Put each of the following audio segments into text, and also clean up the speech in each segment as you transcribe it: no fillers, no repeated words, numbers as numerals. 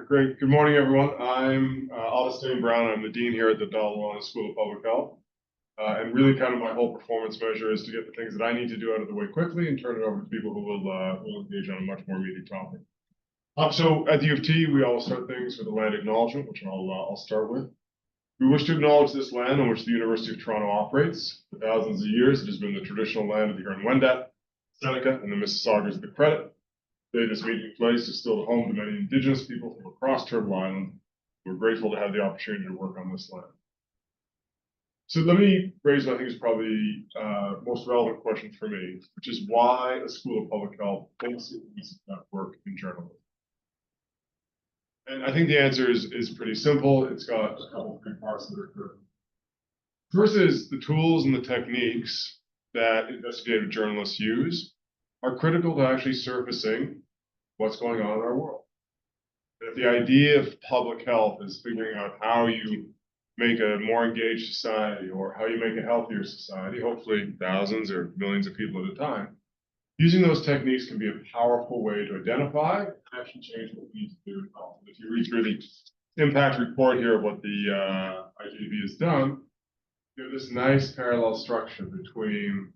Great. Good morning, everyone. I'm Augustine Brown. I'm the dean here at the Dalla School of Public Health. And really kind of my whole performance measure is to get the things that I need to do out of the way quickly and turn it over to people who will engage on a much more meaty topic. So at the U of T, we always start things with a land acknowledgement, which I'll start with. We wish to acknowledge this land on which the University of Toronto operates. For thousands of years, it has been the traditional land of the Huron-Wendat, Seneca, and the Mississaugas of the Credit. Today, this meeting place is still the home to many Indigenous people from across Turtle Island. We're grateful to have the opportunity to work on this land. So let me raise what I think is probably the most relevant question for me, which is why a School of Public Health thinks it needs that work in journalism. And I think the answer is pretty simple. It's got a couple of big parts that are critical. First is the tools and the techniques that investigative journalists use are critical to actually surfacing what's going on in our world. And if the idea of public health is figuring out how you make a more engaged society or how you make a healthier society, hopefully thousands or millions of people at a time, using those techniques can be a powerful way to identify and actually change what we need to do. If you read through the impact report here of what the IJB has done, you have this nice parallel structure between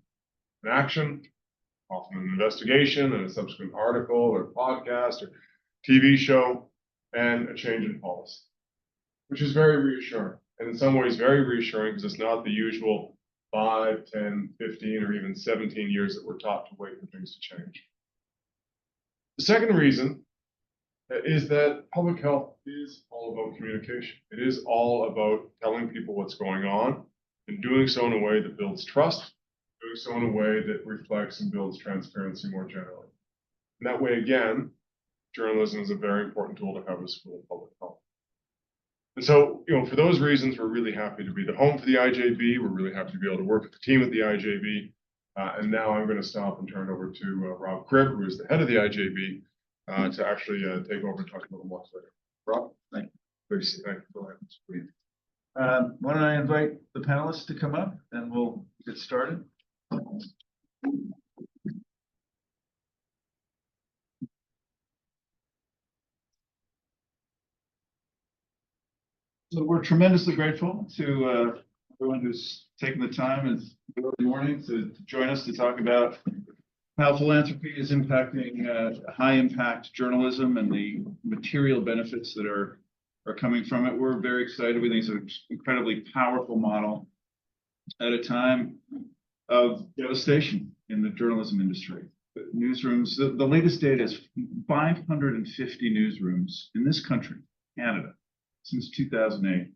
an action, often an investigation and a subsequent article or podcast or TV show, and a change in policy, which is very reassuring. And in some ways, very reassuring because it's not the usual 5, 10, 15, or even 17 years that we're taught to wait for things to change. The second reason is that public health is all about communication. It is all about telling people what's going on and doing so in a way that builds trust, doing so in a way that reflects and builds transparency more generally. And that way, again, journalism is a very important tool to have in a School of Public Health. And so, for those reasons, we're really happy to be the home for the IJB. We're really happy to be able to work with the team at the IJB. And now I'm going to stop and turn it over to Rob Cribb, who is the head of the IJB, to actually take over and talk a little more later. Rob? Thank you. Great to see you. Thank you. Go ahead. Why don't I invite the panelists to come up and we'll get started. So we're tremendously grateful to everyone who's taken the time in the early morning to join us to talk about how philanthropy is impacting high impact journalism and the material benefits that are coming from it. We're very excited. We think it's an incredibly powerful model at a time of devastation in the journalism industry. The newsrooms, the latest data is 550 newsrooms in this country, Canada, since 2008,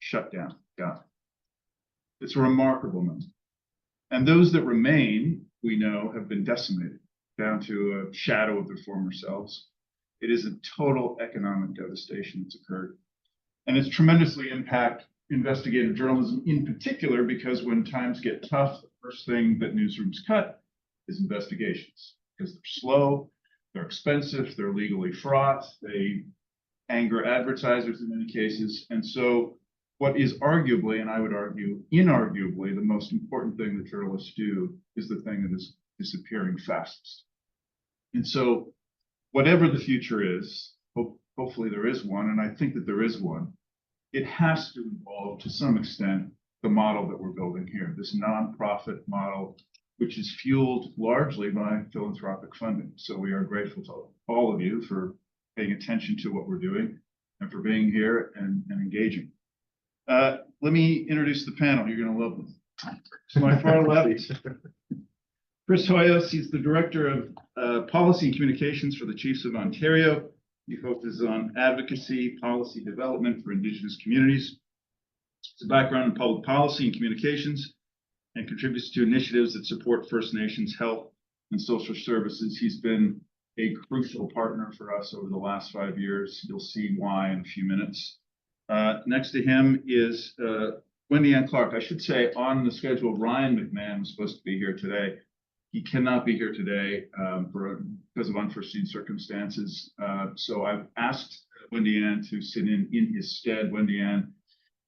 shut down, gone. It's a remarkable number. And those that remain, we know, have been decimated down to a shadow of their former selves. It is a total economic devastation that's occurred. And it's tremendously impact investigative journalism in particular, because when times get tough, the first thing that newsrooms cut is investigations, because they're slow, they're expensive, they're legally fraught, they anger advertisers in many cases. And so what is arguably, and I would argue inarguably, the most important thing that journalists do is the thing that is disappearing fastest. And so whatever the future is, hopefully there is one, and I think that there is one, it has to involve to some extent the model that we're building here, this nonprofit model, which is fueled largely by philanthropic funding. So we are grateful to all of you for paying attention to what we're doing and for being here and engaging. Let me introduce the panel. You're going to love them. To my far left, Chris Hoyos. He's the Director of Policy and Communications for the Chiefs of Ontario. He focuses on advocacy, policy development for Indigenous communities. His background in public policy and communications and contributes to initiatives that support First Nations health and social services. He's been a crucial partner for us over the last 5 years. You'll see why in a few minutes. Next to him is Wendy Ann Clark. I should say on the schedule, Ryan McMahon was supposed to be here today. He cannot be here today because of unforeseen circumstances. So I've asked Wendy Ann to sit in his stead. Wendy Ann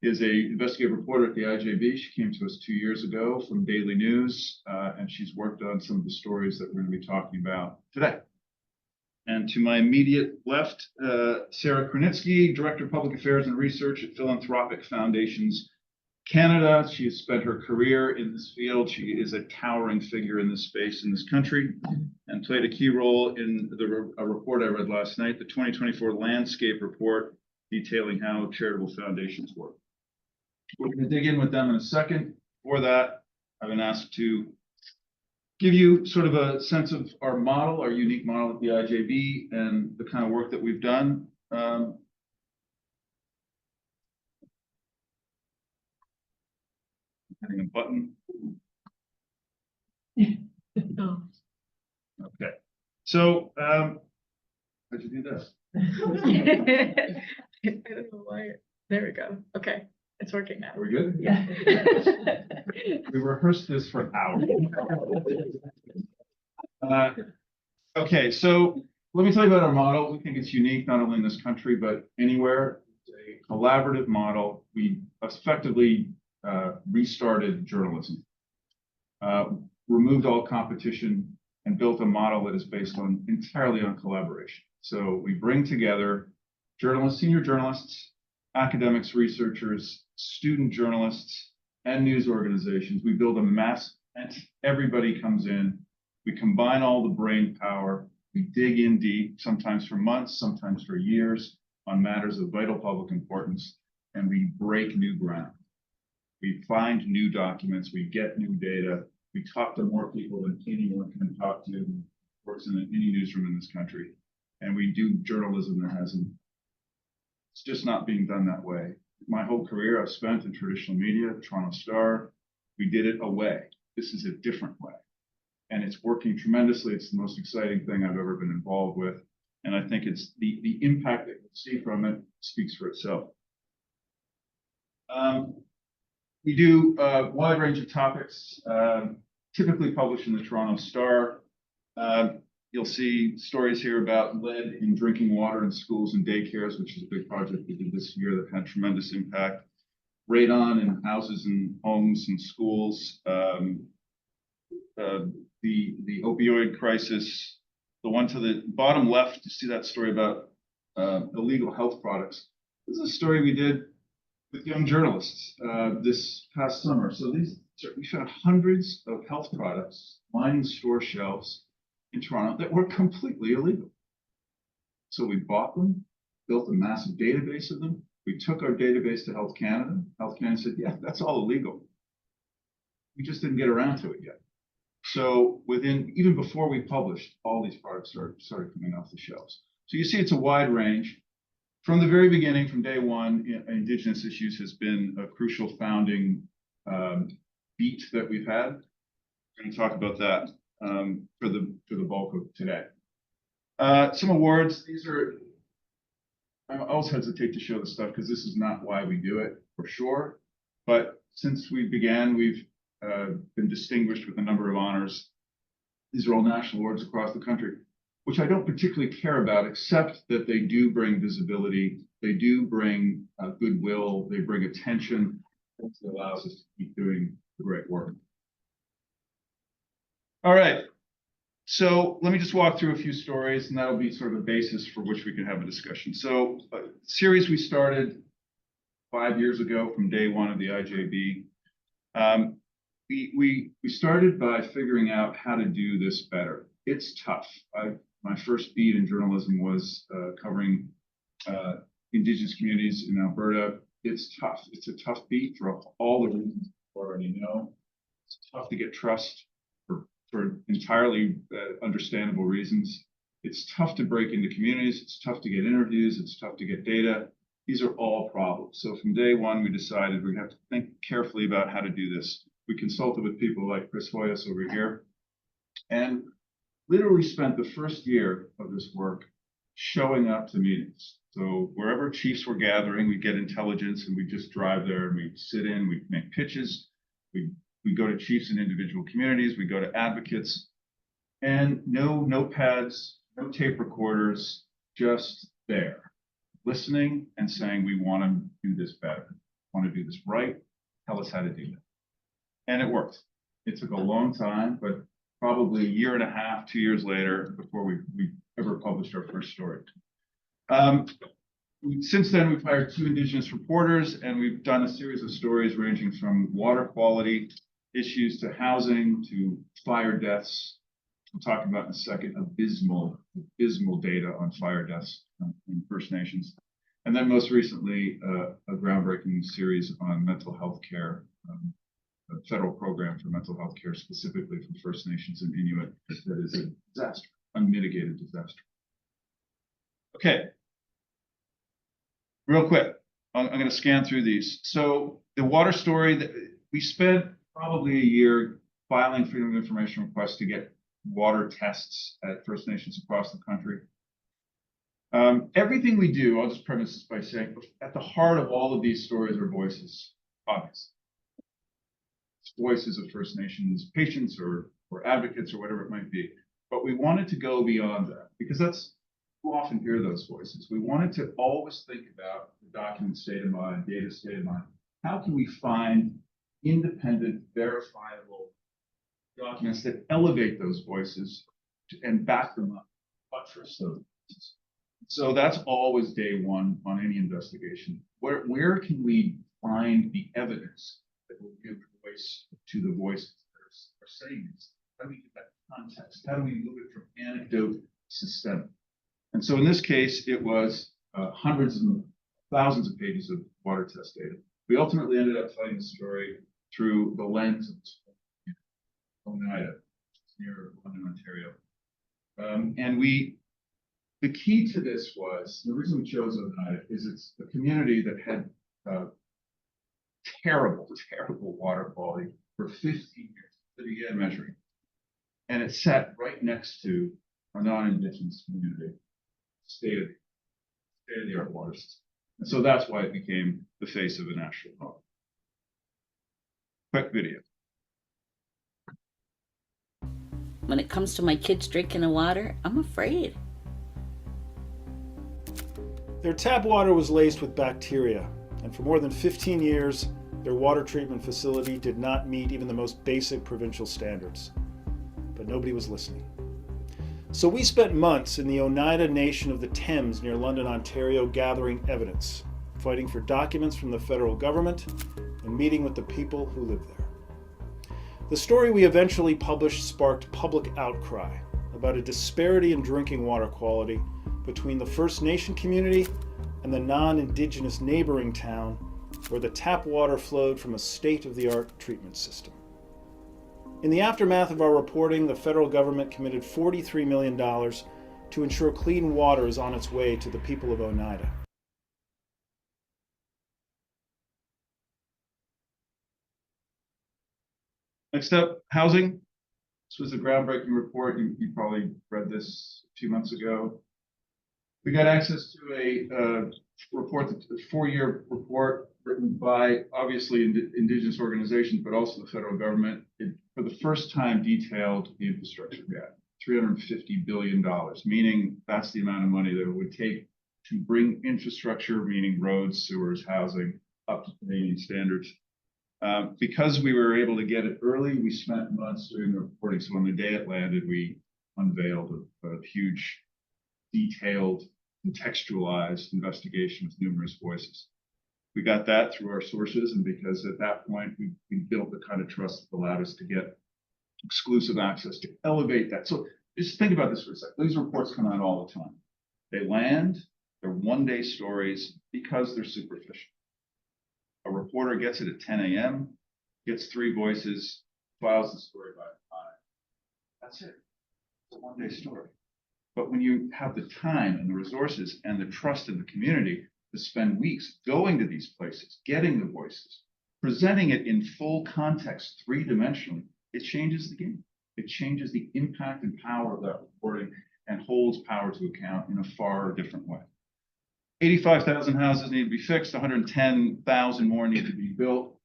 is an investigative reporter at the IJB. She came to us 2 years ago from Daily News, and she's worked on some of the stories that we're going to be talking about today. And to my immediate left, Sarah Krenitsky, Director of Public Affairs and Research at Philanthropic Foundations Canada. She has spent her career in this field. She is a towering figure in this space in this country and played a key role in a report I read last night, the 2024 Landscape Report, detailing how charitable foundations work. We're going to dig in with them in a second. For that, I've been asked to give you sort of a sense of our model, our unique model at the IJB, and the kind of work that we've done. Hitting a button. Oh. Okay. So, how'd you do this? I don't know why. There we go. Okay, it's working now. Are we good? Yeah. We rehearsed this for hours. Okay, so let me tell you about our model. We think it's unique not only in this country, but anywhere. It's a collaborative model. We effectively restarted journalism, removed all competition, and built a model that is based entirely on collaboration. So we bring together journalists, senior journalists, academics, researchers, student journalists, and news organizations. We build a mass, and everybody comes in. We combine all the brain power. We dig in deep, sometimes for months, sometimes for years, on matters of vital public importance, and we break new ground. We find new documents, we get new data, we talk to more people than anyone can talk to who works in any newsroom in this country. And we do journalism that it's just not being done that way. My whole career I've spent in traditional media, the Toronto Star. We did it away. This is a different way. And it's working tremendously. It's the most exciting thing I've ever been involved with. And I think it's the impact that you see from it speaks for itself. We do a wide range of topics, typically published in the Toronto Star. You'll see stories here about lead in drinking water in schools and daycares, which is a big project we did this year that had tremendous impact. Radon in houses and homes and schools. The opioid crisis. The one to the bottom left, you see that story about illegal health products. This is a story we did with young journalists this past summer. So we found hundreds of health products lining store shelves in Toronto that were completely illegal. So we bought them, built a massive database of them. We took our database to Health Canada. Health Canada said, yeah, that's all illegal. We just didn't get around to it yet. So even before we published, all these products started coming off the shelves. So you see it's a wide range. From the very beginning, from day one, Indigenous Issues has been a crucial founding beat that we've had. We're going to talk about that for the bulk of today. Some awards. I always hesitate to show this stuff because this is not why we do it, for sure. But since we began, we've been distinguished with a number of honors. These are all national awards across the country, which I don't particularly care about, except that they do bring visibility, they do bring goodwill, they bring attention, that allows us to keep doing the great work. All right, so let me just walk through a few stories, and that'll be sort of a basis for which we can have a discussion. So a series we started 5 years ago from day one of the IJB. We started by figuring out how to do this better. It's tough. My first beat in journalism was covering Indigenous communities in Alberta. It's tough. It's a tough beat for all the reasons you already know. It's tough to get trust for entirely understandable reasons. It's tough to break into communities. It's tough to get interviews. It's tough to get data. These are all problems. So from day one, we decided we have to think carefully about how to do this. We consulted with people like Chris Hoyas over here, and literally spent the first year of this work showing up to meetings. So wherever chiefs were gathering, we'd get intelligence and we'd just drive there and we'd sit in, we'd make pitches, we'd go to chiefs in individual communities, we'd go to advocates, and no notepads, no tape recorders, just there, listening and saying, we want to do this better, want to do this right, tell us how to do it. And it worked. It took a long time, but probably a year and a half, 2 years later, before we ever published our first story. Since then, we've hired 2 Indigenous reporters, and we've done a series of stories ranging from water quality issues to housing to fire deaths. We'll talk about in a second abysmal data on fire deaths in First Nations. And then most recently, a groundbreaking series on mental health care, a federal program for mental health care specifically for First Nations and Inuit that is a disaster, unmitigated disaster. Okay. Real quick, I'm going to scan through these. So the water story, that we spent probably a year filing Freedom of Information requests to get water tests at First Nations across the country. Everything we do, I'll just premise this by saying, at the heart of all of these stories are voices, obviously. It's voices of First Nations patients or advocates or whatever it might be. But we wanted to go beyond that because that's who often hear those voices. We wanted to always think about the document state of mind, data state of mind. How can we find independent, verifiable documents that elevate those voices and back them up, buttress those voices? So that's always day one on any investigation. Where can we find the evidence that will give voice to the voices that are saying this? How do we get that context? How do we move it from anecdote to systemic? And so in this case, it was hundreds and thousands of pages of water test data. We ultimately ended up telling the story through the lens of Oneida, near London, Ontario. The key to this was, the reason we chose Oneida is it's a community that had terrible water quality for 15 years. They began measuring. And it sat right next to a non-Indigenous community, state-of-the-art water system. And so that's why it became the face of a national problem. Quick video. When it comes to my kids drinking the water, I'm afraid. Their tap water was laced with bacteria, and for more than 15 years, their water treatment facility did not meet even the most basic provincial standards. But nobody was listening. So we spent months in the Oneida Nation of the Thames near London, Ontario, gathering evidence, fighting for documents from the federal government, and meeting with the people who live there. The story we eventually published sparked public outcry about a disparity in drinking water quality between the First Nation community and the non-Indigenous neighboring town where the tap water flowed from a state-of-the-art treatment system. In the aftermath of our reporting, the federal government committed $43 million to ensure clean water is on its way to the people of Oneida. Next up, housing. This was a groundbreaking report. You probably read this a few months ago. We got access to a report, a 4-year report written by obviously Indigenous organizations, but also the federal government. It, for the first time, detailed the infrastructure gap, $350 billion, meaning that's the amount of money that it would take to bring infrastructure, meaning roads, sewers, housing, up to Canadian standards. Because we were able to get it early, we spent months doing the reporting. So on the day it landed, we unveiled a huge, detailed, contextualized investigation with numerous voices. We got that through our sources, and because at that point we built the kind of trust that allowed us to get exclusive access to elevate that. So just think about this for a second. These reports come out all the time. They land, they're one-day stories because they're superficial. A reporter gets it at 10 a.m., gets 3 voices, files the story by 5. That's it. It's a one-day story. But when you have the time and the resources and the trust in the community to spend weeks going to these places, getting the voices, presenting it in full context, 3-dimensionally, it changes the game. It changes the impact and power of that reporting and holds power to account in a far different way. 85,000 houses need to be fixed, 110,000 more need to be built,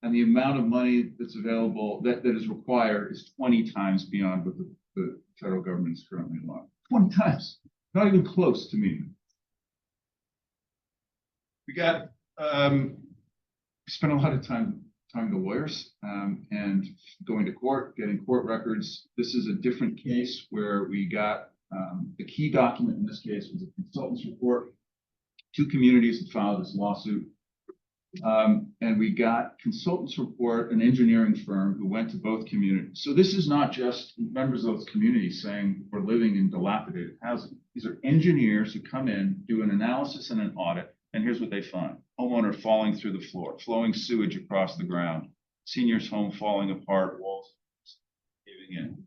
and the amount of money that's available, that is required, is 20 times beyond what the federal government is currently allowing. 20 times, not even close to me. We got, we spent a lot of time talking to lawyers and going to court, getting court records. This is a different case where we got The key document in this case was a consultant's report. 2 communities had filed this lawsuit. And we got consultants report, an engineering firm who went to both communities. So this is not just members of those communities saying we're living in dilapidated housing. These are engineers who come in, do an analysis and an audit, and here's what they find. Homeowner falling through the floor, flowing sewage across the ground, senior's home falling apart, walls caving in.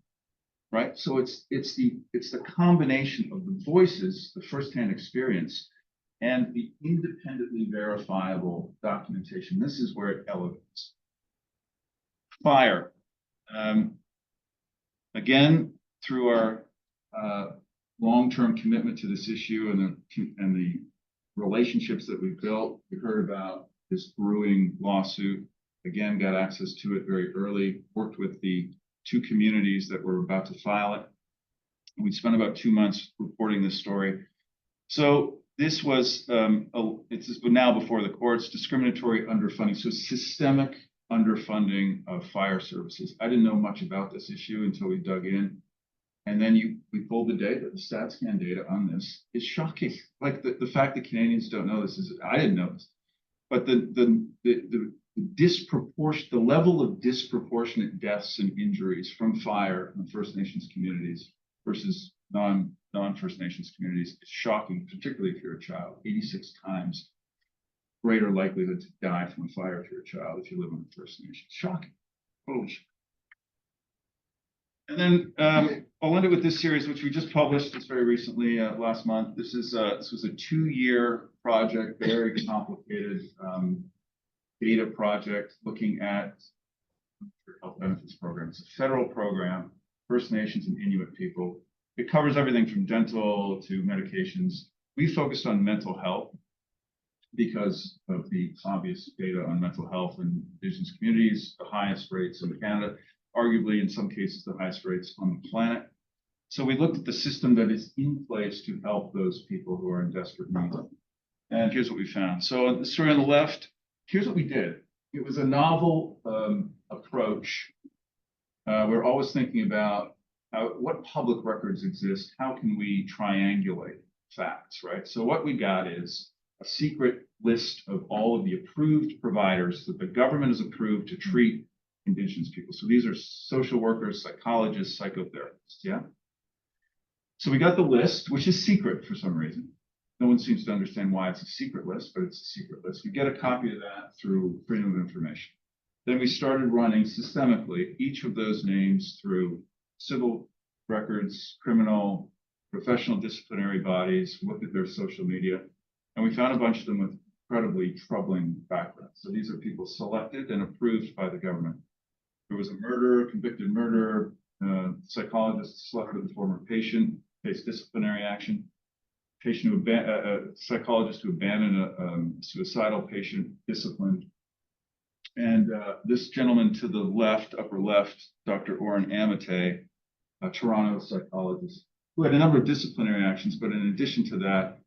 Right? So it's the combination of the voices, the firsthand experience, and the independently verifiable documentation. This is where it elevates. Fire. Again, through our long-term commitment to this issue and the relationships that we've built, we heard about this brewing lawsuit. Again, got access to it very early, worked with the 2 communities that were about to file it. We spent about 2 months reporting this story. So this was, it's now before the courts, discriminatory underfunding, so systemic underfunding of fire services. I didn't know much about this issue until we dug in. And then we pulled the data, the StatScan data on this is shocking. Like the fact that Canadians don't know this I didn't know this. But the level of disproportionate deaths and injuries from fire in First Nations communities versus non-First Nations communities is shocking, particularly if you're a child. 86 times greater likelihood to die from a fire if you're a child if you live in the First Nation. Shocking. Holy shit. And then I'll end it with this series, which we just published this very recently, last month. This was a 2-year project, very complicated data project looking at health benefits programs. It's a federal program, First Nations and Inuit people. It covers everything from dental to medications. We focused on mental health because of the obvious data on mental health in Indigenous communities, the highest rates in Canada, arguably in some cases the highest rates on the planet. So we looked at the system that is in place to help those people who are in desperate need. And here's what we found. So the story on the left, here's what we did. It was a novel approach. We're always thinking about what public records exist. How can we triangulate facts, right? So what we got is a secret list of all of the approved providers that the government has approved to treat Indigenous people. So these are social workers, psychologists, psychotherapists, yeah? So we got the list, which is secret for some reason. No one seems to understand why it's a secret list, but it's a secret list. We get a copy of that through Freedom of Information. Then we started running systemically each of those names through civil records, criminal, professional disciplinary bodies, looked at their social media, and we found a bunch of them with incredibly troubling backgrounds. So these are people selected and approved by the government. There was a murder, convicted murder, psychologist slept with a former patient, faced disciplinary action, psychologist who abandoned a suicidal patient, disciplined. And this gentleman to the left, upper left, Dr. Oren Amate, a Toronto psychologist, who had a number of disciplinary actions, but in addition to that,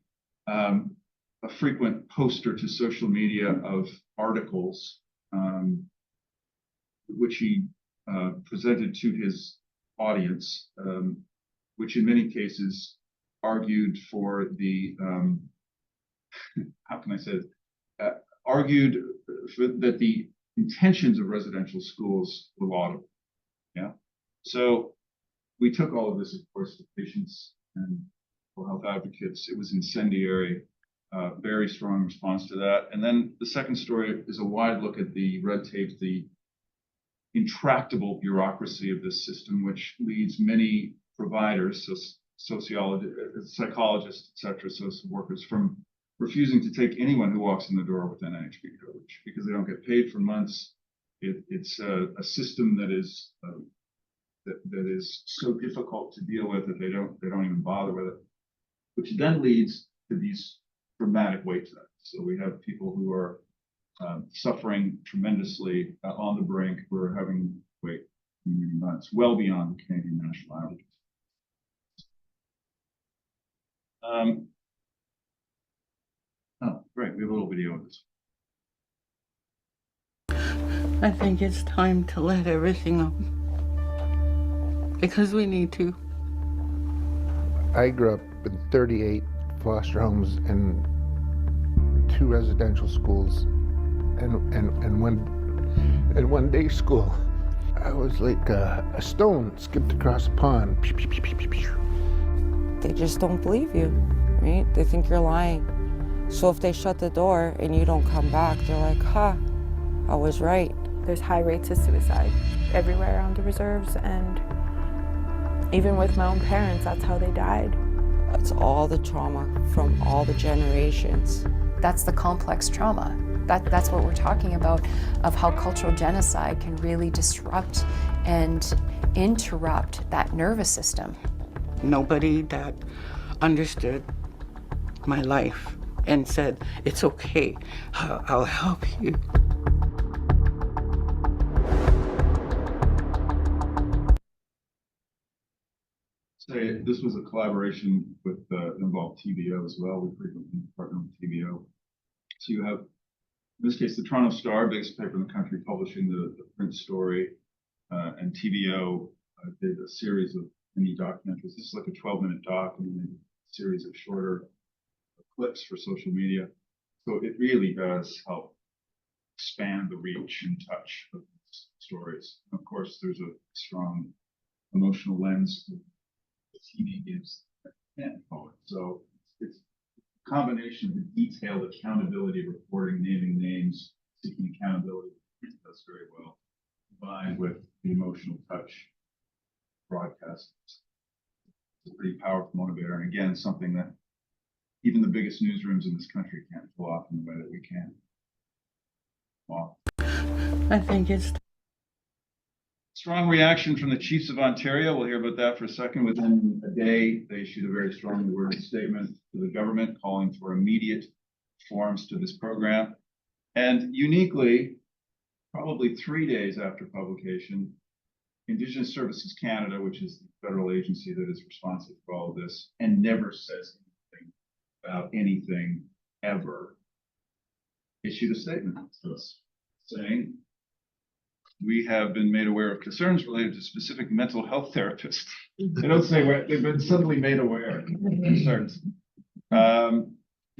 a frequent poster to social media of articles, which he presented to his audience, which in many cases argued for the, how can I say this? Argued that the intentions of residential schools were laudable. Yeah. So we took all of this, of course, to patients and health advocates. It was incendiary, very strong response to that. And then the second story is a wide look at the red tape, the intractable bureaucracy of this system, which leads many providers, so sociologists, psychologists, et cetera, social workers, from refusing to take anyone who walks in the door with NIHP coverage because they don't get paid for months. It's a system that is that is so difficult to deal with that they don't even bother with it, which then leads to these dramatic wait times. So we have people who are suffering tremendously on the brink. We're having to wait many months, well beyond the Canadian national average. Oh, great. We have a little video of this. I think it's time to let everything up. Because we need to. I grew up in 38 foster homes and 2 residential schools and one day school. I was like a stone skipped across a pond. They just don't believe you, right? They think you're lying. So if they shut the door and you don't come back, they're like, I was right. There's high rates of suicide everywhere around the reserves, and even with my own parents, that's how they died. It's all the trauma from all the generations. That's the complex trauma. That's what we're talking about, of how cultural genocide can really disrupt and interrupt that nervous system. Nobody that understood my life and said, it's okay, I'll help you. Say this was a collaboration with involved TVO as well. We frequently partner with TVO. So you have, in this case, the Toronto Star, biggest paper in the country, publishing the print story, and TVO did a series of mini documentaries. This is like a 12-minute doc and then a series of shorter clips for social media. So it really does help expand the reach and touch of these stories. And of course, there's a strong emotional lens that the TV gives that you can't follow it. So it's a combination of detailed accountability reporting, naming names, seeking accountability. That's very well combined with the emotional touch broadcast. It's a pretty powerful motivator, and again, something that even the biggest newsrooms in this country can't pull off in the way that we can. Wow. I think it's Strong reaction from the Chiefs of Ontario. We'll hear about that for a second. Within a day, they issued a very strongly worded statement to the government calling for immediate reforms to this program. And uniquely, probably 3 days after publication, Indigenous Services Canada, which is the federal agency that is responsible for all of this and never says anything about anything ever, issued a statement to us saying, we have been made aware of concerns related to specific mental health therapists. They don't say where, they've been suddenly made aware of concerns. The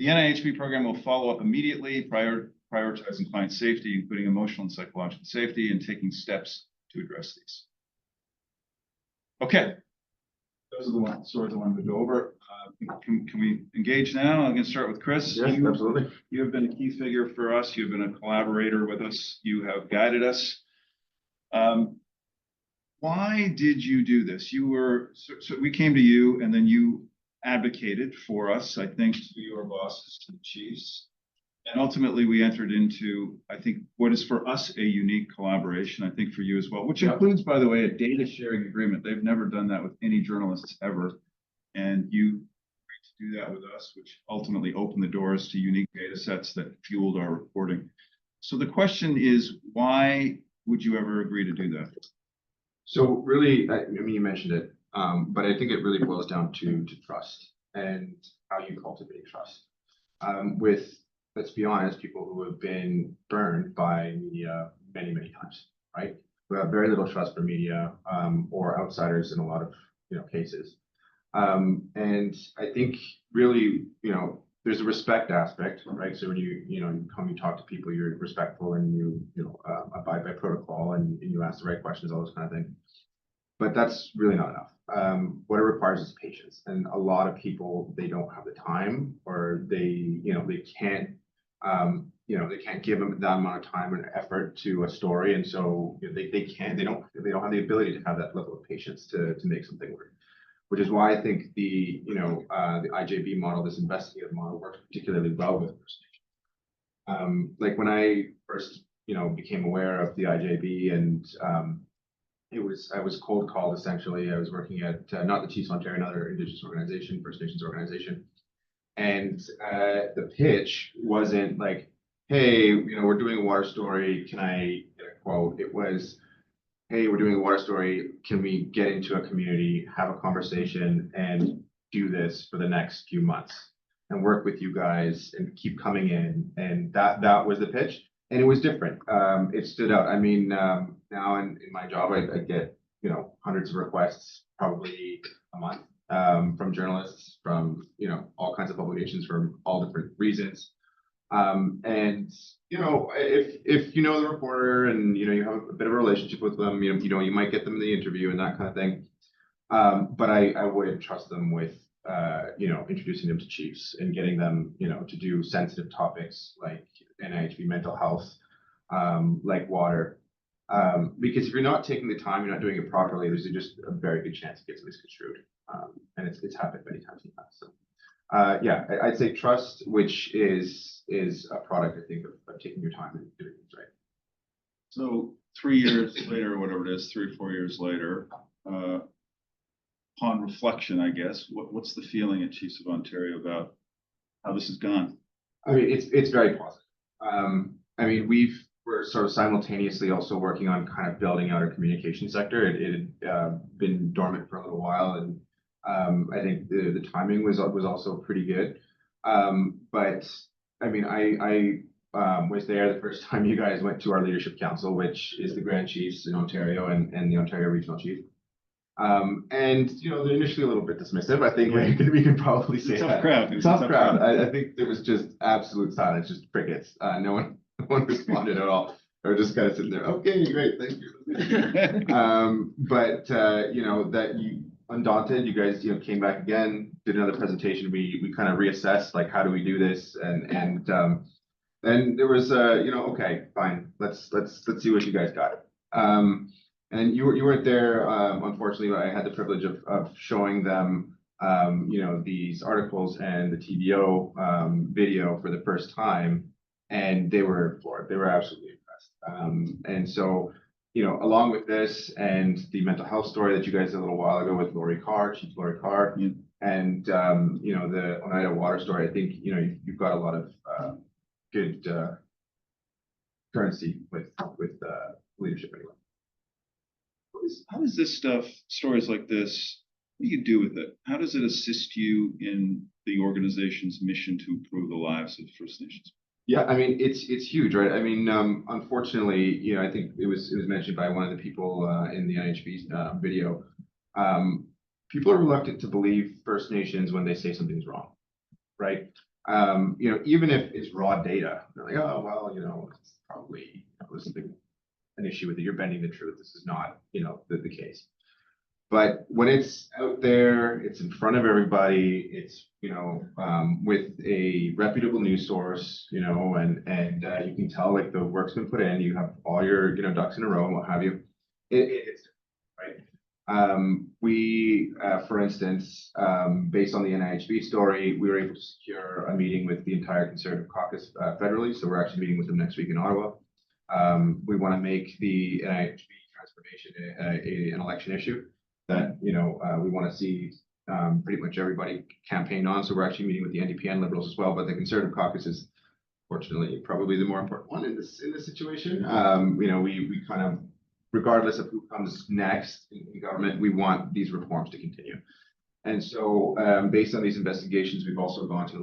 NIHB program will follow up immediately, prioritizing client safety, including emotional and psychological safety, and taking steps to address these. Okay, those are the stories I wanted to go over. Can we engage now? I'm going to start with Chris. Yes, absolutely. You have been a key figure for us. You've been a collaborator with us. You have guided us. Why did you do this? You were, so we came to you and then you advocated for us, I think, to your bosses, to the chiefs. And ultimately we entered into, I think, what is for us a unique collaboration, I think for you as well, which includes, by the way, a data sharing agreement. They've never done that with any journalists ever. And you agreed to do that with us, which ultimately opened the doors to unique data sets that fueled our reporting. So the question is, why would you ever agree to do that? So really, I mean, you mentioned it, but I think it really boils down to trust and how you cultivate trust with, let's be honest, people who have been burned by media many, many times, right? Who have very little trust for media or outsiders in a lot of cases. And I think really, there's a respect aspect, right? So when you come, you talk to people, you're respectful and you abide by protocol and you ask the right questions, all those kind of things. But that's really not enough. What it requires is patience, and a lot of people, they don't have the time, or they can't give them that amount of time and effort to a story, and so they don't have the ability to have that level of patience to make something work. Which is why I think the IJB model, this investigative model, works particularly well with First Nations. Like when I first, became aware of the IJB, and I was cold called essentially. I was working at not the Chiefs of Ontario, another Indigenous organization, First Nations organization, and the pitch wasn't like, "Hey, we're doing a water story. Can I get a quote?" It was, "Hey, we're doing a water story. Can we get into a community, have a conversation, and do this for the next few months and work with you guys and keep coming in?" And that was the pitch. And it was different. It stood out. I mean, now in my job, I get, hundreds of requests probably a month from journalists, from, all kinds of publications from all different reasons. And, if you know the reporter and, you have a bit of a relationship with them, you might get them in the interview and that kind of thing. But I wouldn't trust them with, introducing them to chiefs and getting them, to do sensitive topics like NIHB mental health, like water. Because if you're not taking the time, you're not doing it properly, there's just a very good chance it gets misconstrued. And it's happened many times in the past. So, I'd say trust, which is a product, I think, of taking your time and doing things right. So 3 years later, or whatever it is, 3 or 4 years later, upon reflection, I guess, what's the feeling at Chiefs of Ontario about how this has gone? I mean, it's very positive. We're sort of simultaneously also working on kind of building out our communication sector. It had been dormant for a little while, and I think the timing was also pretty good. But I mean, I was there the first time you guys went to our leadership council, which is the Grand Chiefs in Ontario and the Ontario Regional Chief. And they're initially a little bit dismissive. I think we can probably say that. Tough crowd. I think there was just absolute silence, just crickets. No one responded at all. They were just kind of sitting there. Okay, great, thank you. But that you undaunted, you guys came back again, did another presentation. We kind of reassessed, like, how do we do this, and there was okay, fine, let's see what you guys got. And you weren't there, unfortunately. I had the privilege of showing them, these articles and the TVO video for the first time, and they were floored. They were absolutely impressed. And so, along with this and the mental health story that you guys did a little while ago with Chief Lori Carr, and the Oneida water story, I think you've got a lot of good currency with leadership anyway. How does this stuff, stories like this, what do you do with it? How does it assist you in the organization's mission to improve the lives of First Nations? Yeah, I mean, it's huge, right? I mean, unfortunately, I think it was mentioned by one of the people in the NHB video. People are reluctant to believe First Nations when they say something's wrong, right? Even if it's raw data, they're like, oh well, it's probably an issue with it. You're bending the truth. This is not, the case. But when it's out there, it's in front of everybody. It's with a reputable news source, and you can tell, like, the work's been put in. You have all your ducks in a row and what have you. It's right. We, for instance, based on the NIHB story, we were able to secure a meeting with the entire Conservative caucus federally. So we're actually meeting with them next week in Ottawa. We want to make the NIHB transformation an election issue that we want to see pretty much everybody campaign on. So we're actually meeting with the NDP and Liberals as well. But the Conservative caucus is, fortunately, probably the more important one in this situation. We kind of, regardless of who comes next in government, we want these reforms to continue. And so, based on these investigations, we've also gone to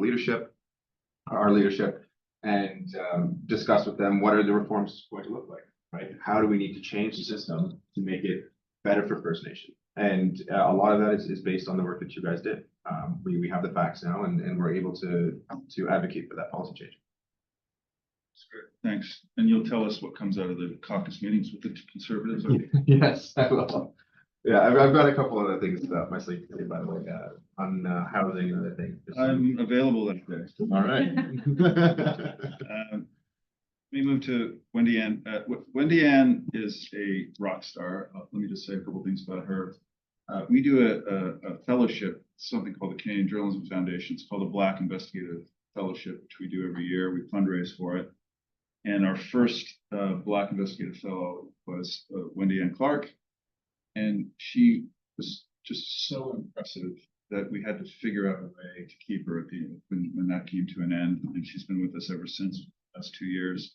our leadership, and discuss with them, what are the reforms going to look like, right? How do we need to change the system to make it better for First Nation? And a lot of that is based on the work that you guys did. We have the facts now, and we're able to advocate for that policy change. That's great, thanks. And you'll tell us what comes out of the caucus meetings with the Conservatives? Yes, I will. Yeah, I've got a couple other things up my sleeve today, by the way, on housing and other things. I'm available that day. All right. Let me move to Wendy Ann. Wendy Ann is a rock star. Let me just say a couple things about her. We do a fellowship, something called the Canadian Journalism Foundation. It's called the Black Investigative Fellowship, which we do every year. We fundraise for it. And our first Black Investigative Fellow was Wendy Ann Clark. And she was just so impressive that we had to figure out a way to keep her at the end when that came to an end. And she's been with us ever since, the last 2 years.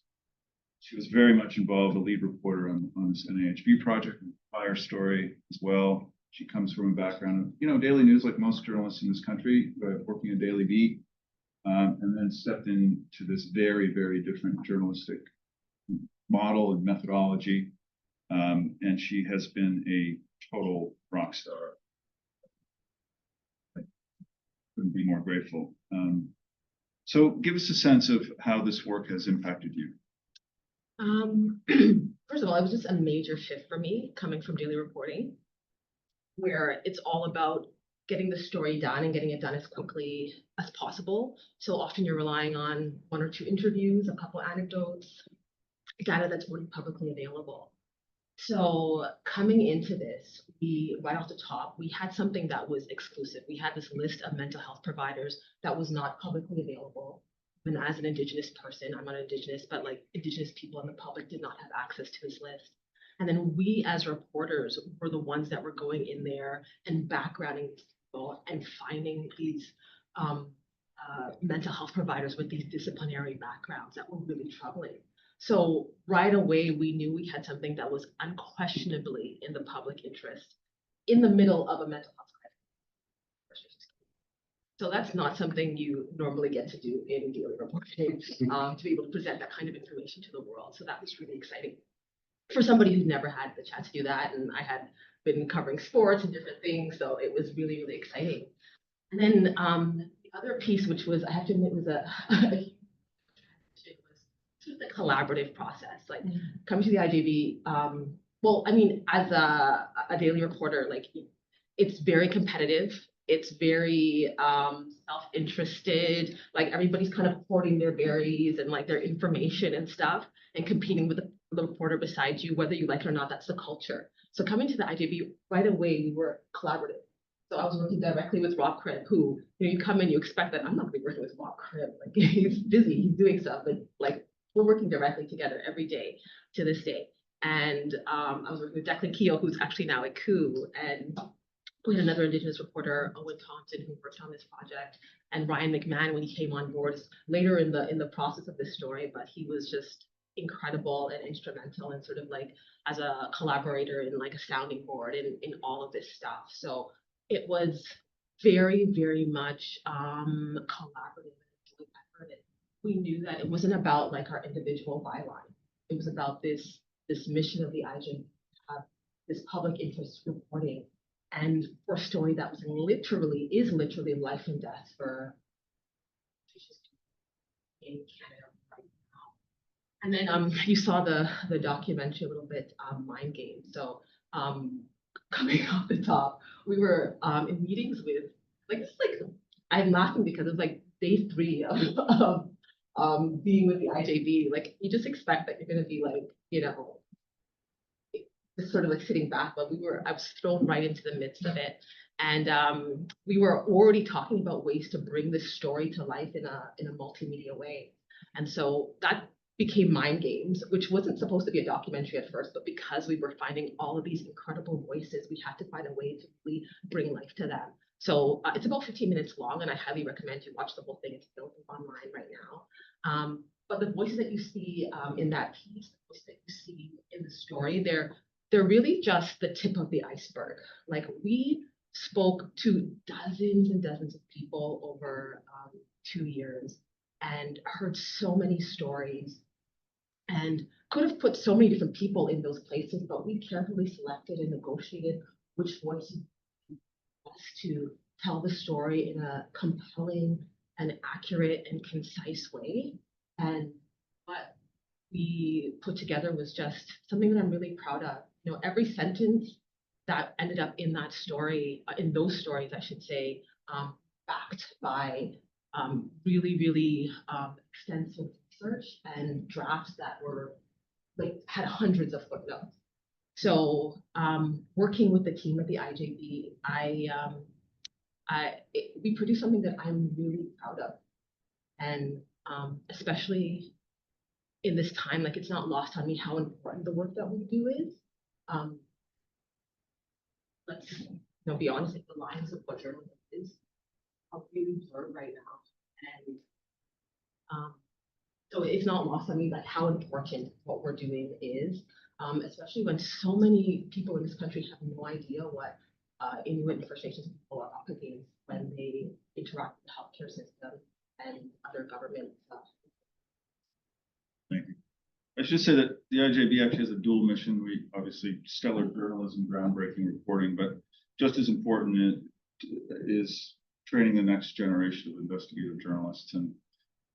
She was very much involved, a lead reporter on this NIHB project, and Fire story as well. She comes from a background of, daily news, like most journalists in this country, working a daily beat, and then stepped into this very, very different journalistic model and methodology. And she has been a total rock star. couldn't be more grateful. So give us a sense of how this work has impacted you. First of all, it was just a major shift for me coming from daily reporting, where it's all about getting the story done and getting it done as quickly as possible. So often you're relying on 1 or 2 interviews, a couple anecdotes, data that's already publicly available. So coming into this, right off the top, we had something that was exclusive. We had this list of mental health providers that was not publicly available. And as an Indigenous person, I'm not Indigenous, but like Indigenous people in the public did not have access to this list. And then we as reporters were the ones that were going in there and backgrounding these people and finding these mental health providers with these disciplinary backgrounds that were really troubling. So right away, we knew we had something that was unquestionably in the public interest in the middle of a mental health crisis. So that's not something you normally get to do in daily reporting, to be able to present that kind of information to the world. So that was really exciting for somebody who's never had the chance to do that. And I had been covering sports and different things, so it was really, really exciting. And then the other piece, which was, I have to admit, was the collaborative process, like coming to the IJB. Well, I mean, as a daily reporter, like it's very competitive. It's very self-interested. Like everybody's kind of hoarding their berries and like their information and stuff, and competing with the reporter beside you, whether you like it or not. That's the culture. So coming to the IJB right away, we were collaborative. So I was working directly with Cribb, who, you come in, you expect that I'm not going to be working with Cribb. Like he's busy, he's doing stuff, but like we're working directly together every day to this day. And I was working with Declan Keogh, who's actually now at Coup, and we had another Indigenous reporter, Owen Thompson, who worked on this project, and Ryan McMahon when he came on board later in the process of this story. But he was just incredible and instrumental, and sort of like as a collaborator and like a sounding board in all of this stuff. So it was very, very much collaborative. We knew that it wasn't about like our individual byline. It was about this mission of the IJB, this public interest reporting, and for a story that was literally life and death for in Canada right now. And then you saw the documentary a little bit, Mind Games. So coming off the top, we were in meetings with I'm laughing because it's like day 3 of being with the IJB. Like you just expect that you're going to be like, just sort of like sitting back, but I was thrown right into the midst of it. And we were already talking about ways to bring this story to life in a multimedia way. And so that became Mind Games, which wasn't supposed to be a documentary at first, but because we were finding all of these incredible voices, we had to find a way to really bring life to them. So it's about 15 minutes long, and I highly recommend you watch the whole thing. It's available online right now. But the voices that you see in that piece, the voices that you see in the story, they're really just the tip of the iceberg. Like we spoke to dozens and dozens of people over 2 years and heard so many stories and could have put so many different people in those places, but we carefully selected and negotiated which voices best to tell the story in a compelling and accurate and concise way. And what we put together was just something that I'm really proud of. Every sentence that ended up in that story, in those stories, I should say, backed by really, really extensive research and drafts that were had hundreds of footnotes. So working with the team at the IJB, we produced something that I'm really proud of, and especially in this time, like it's not lost on me how important the work that we do is. Let's be honest, like the lines of what journalism is are really blurred right now, and so it's not lost on me like how important what we're doing is, especially when so many people in this country have no idea what Inuit and First Nations people are up against when they interact with the healthcare system and other government stuff. Thank you. I should say that the IJB actually has a dual mission. We obviously stellar journalism, groundbreaking reporting, but just as important is training the next generation of investigative journalists, and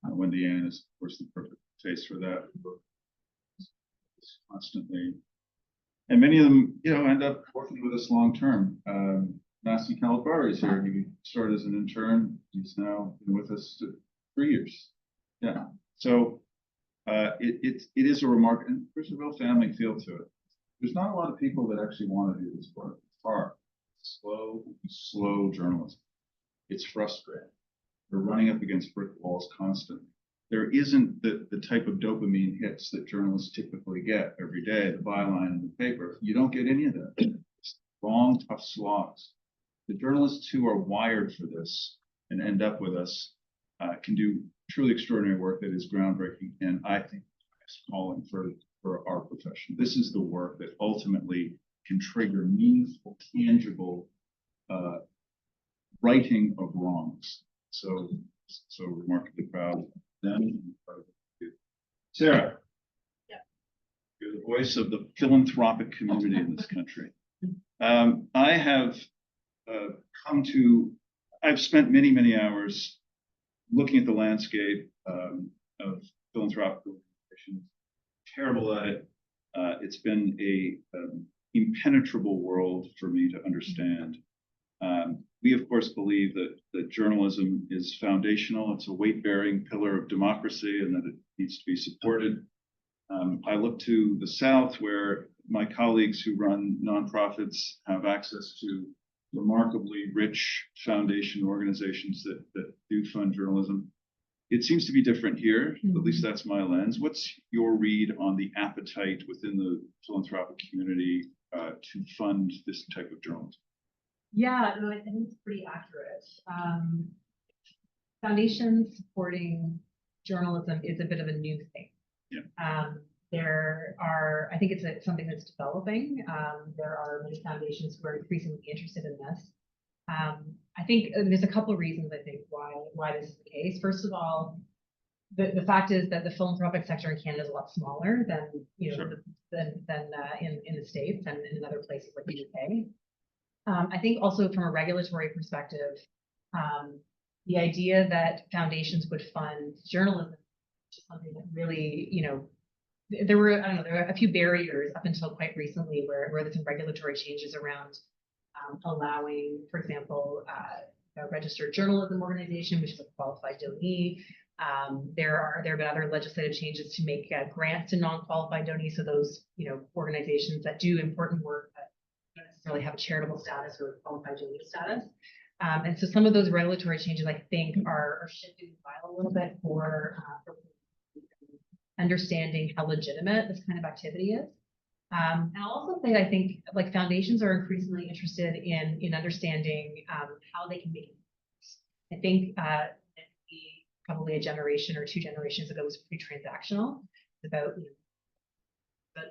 Wendy Ann is, of course, the perfect face for that. Constantly, and many of them, end up working with us long term. Matthew Calabari is here. He started as an intern. He's now been with us 3 years. Yeah. So it is a remark, and there's a real family feel to it. There's not a lot of people that actually want to do this work. It's hard, slow journalism. It's frustrating. We're running up against brick walls constantly. There isn't the type of dopamine hits that journalists typically get every day, the byline in the paper. You don't get any of that. It's long, tough slogs. The journalists who are wired for this and end up with us can do truly extraordinary work that is groundbreaking, and I think it's calling for our profession. This is the work that ultimately can trigger meaningful, tangible righting of wrongs. So remarkably proud of them. Sarah, you're the voice of the philanthropic community in this country. I have I've spent many hours looking at the landscape of philanthropic organizations. Terrible at it. It's been a impenetrable world for me to understand. We, of course, believe that journalism is foundational. It's a weight-bearing pillar of democracy and that it needs to be supported. I look to the South, where my colleagues who run nonprofits have access to remarkably rich foundation organizations that do fund journalism. It seems to be different here, at least that's my lens. What's your read on the appetite within the philanthropic community to fund this type of journalism? Yeah, no, I think it's pretty accurate. Foundations supporting journalism is a bit of a new thing. Yeah. I think it's something that's developing. There are many foundations who are increasingly interested in this. I think there's a couple of reasons, I think, why this is the case. First of all, the fact is that the philanthropic sector in Canada is a lot smaller than in the States and in other places like the UK. I think also from a regulatory perspective, the idea that foundations would fund journalism, which is something that really, there were a few barriers up until quite recently where there's some regulatory changes around allowing, for example, a registered journalism organization, which is a qualified donee. There have been other legislative changes to make grants to non-qualified donees, so those organizations that do important work but don't necessarily have a charitable status or qualified donee status. And so some of those regulatory changes, I think, are shifting the dial a little bit for understanding how legitimate this kind of activity is. And I'll also say, I think, like, foundations are increasingly interested in understanding how they can make it. I think probably a generation or two generations ago was pretty transactional. It's about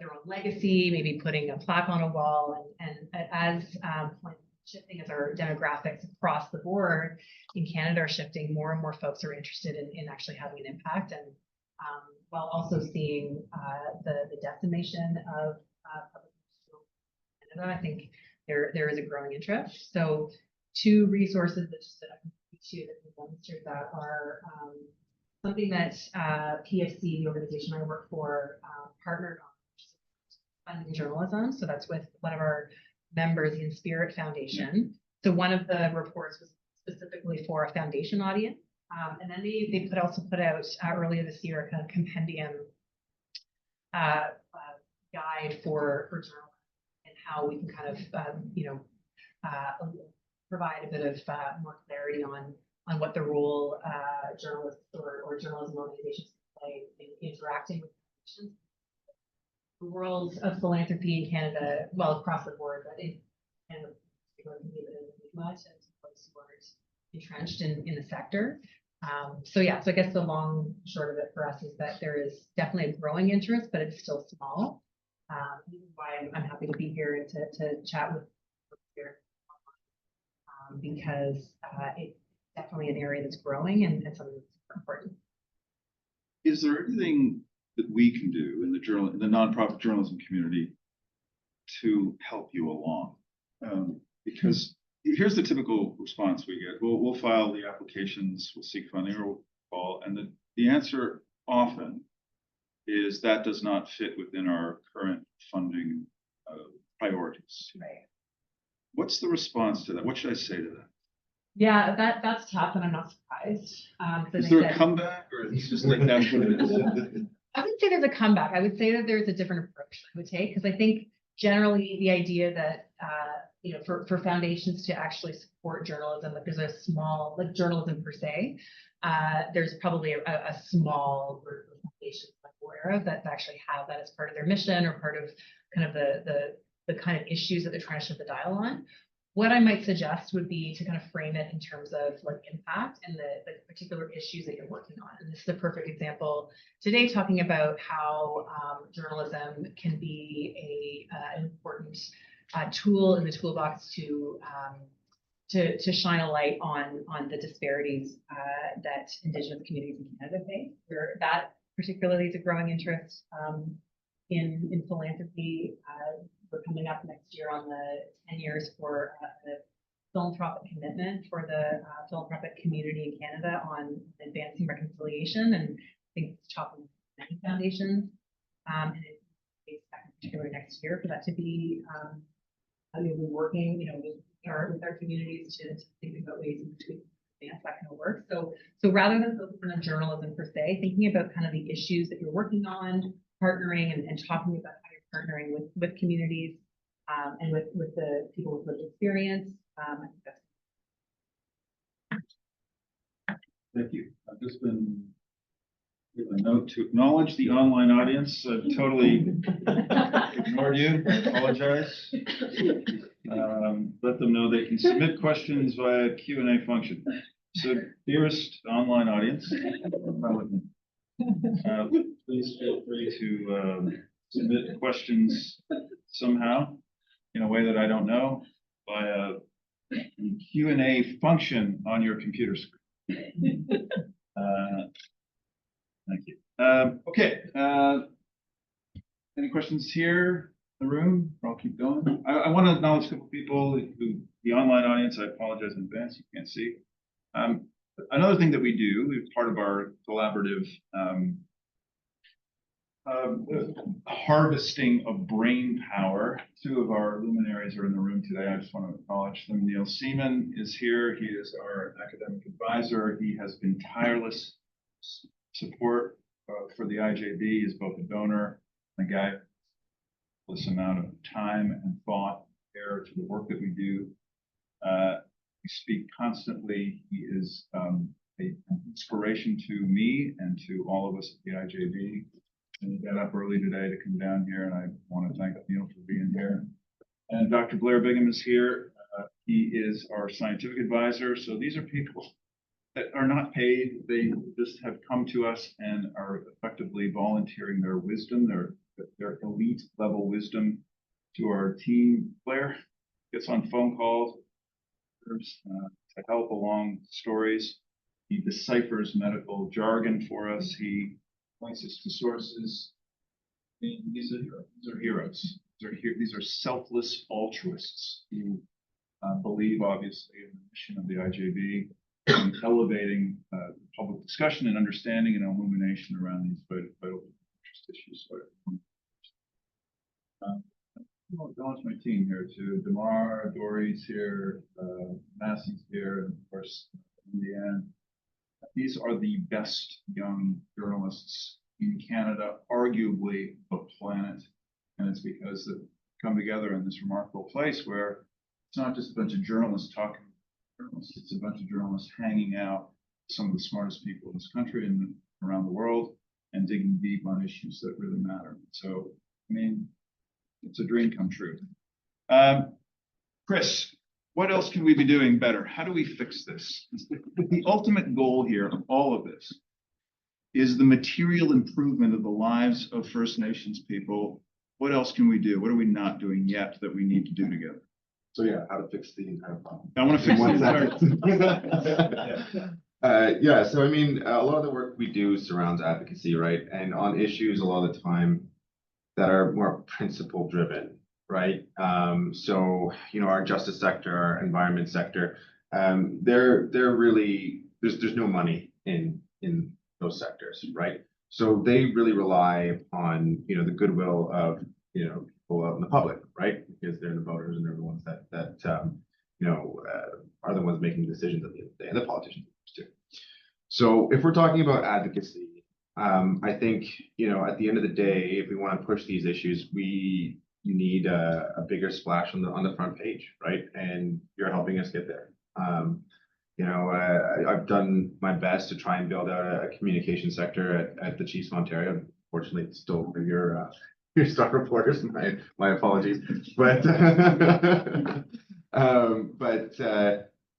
their own legacy, maybe putting a plaque on a wall, and as shifting as our demographics across the board in Canada are shifting, more and more folks are interested in actually having an impact, and while also seeing the decimation of public Canada, I think there is a growing interest. So two resources that I can speak to that can demonstrate that are something that PFC, the organization I work for, partnered on, funding journalism. So that's with one of our members, the Inspirit Foundation. So one of the reports was specifically for a foundation audience. And then they also put out earlier this year a kind of compendium guide for journalism and how we can kind of provide a bit of more clarity on what the role journalists or journalism organizations play in interacting with foundations. The world of philanthropy in Canada, well, across the board, but in Canada, much and folks who aren't entrenched in the sector. So I guess the long short of it for us is that there is definitely a growing interest, but it's still small. This is why I'm happy to be here and to chat with here, because it's definitely an area that's growing and something that's important. Is there anything that we can do in the nonprofit journalism community to help you along? Because here's the typical response we get. We'll file the applications, we'll seek funding, or we'll call, and the answer often is that does not fit within our current funding priorities. Right. What's the response to that? What should I say to that? Yeah, that's tough, and I'm not surprised. Is there a comeback, or it's just like that's what it is? I wouldn't say there's a comeback. I would say that there's a different approach I would take, because I think generally the idea that for foundations to actually support journalism, like there's a small, like journalism per se, there's probably a small group of foundations I'm aware of that actually have that as part of their mission or part of kind of the kind of issues that they're trying to shed the dial on. What I might suggest would be to kind of frame it in terms of like impact and the particular issues that you're working on. And this is a perfect example today, talking about how journalism can be an important tool in the toolbox to shine a light on the disparities that Indigenous communities in Canada face. Where that particularly is a growing interest in philanthropy. We're coming up next year on the 10 years for the philanthropic commitment for the philanthropic community in Canada on advancing reconciliation, and I think it's topping many foundations. And it's particularly next year for that to be we'll be working, with our communities to think about ways in which we can advance that kind of work. So rather than focusing on journalism per se, thinking about kind of the issues that you're working on, partnering and talking about how you're partnering with communities and with the people with lived experience. I think that's Thank you. I've just been given a note to acknowledge the online audience. I've totally ignored you. Apologize. Let them know they can submit questions via Q&A function. So, dearest online audience, please feel free to submit questions somehow in a way that I don't know via the Q&A function on your computer screen. Thank you. Okay. Any questions here in the room? I'll keep going. I want to acknowledge a couple people who, the online audience, I apologize in advance, you can't see. Another thing that we do is part of our collaborative harvesting of brain power. Two of our luminaries are in the room today. I just want to acknowledge them. Neil Seaman is here. He is our academic advisor. He has been tireless support for the IJB. He is both a donor and a guy with this amount of time and thought care to the work that we do. We speak constantly. He is an inspiration to me and to all of us at the IJB. And he got up early today to come down here, and I want to thank Neil for being here. And Dr. Blair Bigham is here. He is our scientific advisor. So these are people that are not paid. They just have come to us and are effectively volunteering their wisdom, their elite level wisdom to our team. Blair gets on phone calls to help along stories. He deciphers medical jargon for us. He points us to sources. These are heroes. These are selfless altruists who believe, obviously, in the mission of the IJB and elevating public discussion and understanding and illumination around these vital interest issues. I'll acknowledge my team here too. Damar, Dory's here, Massey's here, and of course, Indiana. These are the best young journalists in Canada, arguably the planet. And it's because they come together in this remarkable place where it's not just a bunch of journalists talking to journalists, it's a bunch of journalists hanging out with some of the smartest people in this country and around the world and digging deep on issues that really matter. So, I mean, it's a dream come true. Chris, what else can we be doing better? How do we fix this? The ultimate goal here of all of this is the material improvement of the lives of First Nations people. What else can we do? What are we not doing yet that we need to do together? So yeah, how to fix the entire problem. I want to fix the entire yeah, so I mean, a lot of the work we do surrounds advocacy, right? And on issues a lot of the time that are more principle driven. right? So, our justice sector, our environment sector, they're really, there's no money in those sectors, right? So they really rely on, the goodwill of, people out in the public, right? Because they're the voters and they're the ones that are the ones making decisions at the end of the day, and the politicians too. So if we're talking about advocacy, I think, at the end of the day, if we want to push these issues, you need a bigger splash on the front page, right? And you're helping us get there. I've done my best to try and build out a communication sector at the Chiefs of Ontario. Fortunately, it's still your star reporters. My apologies, but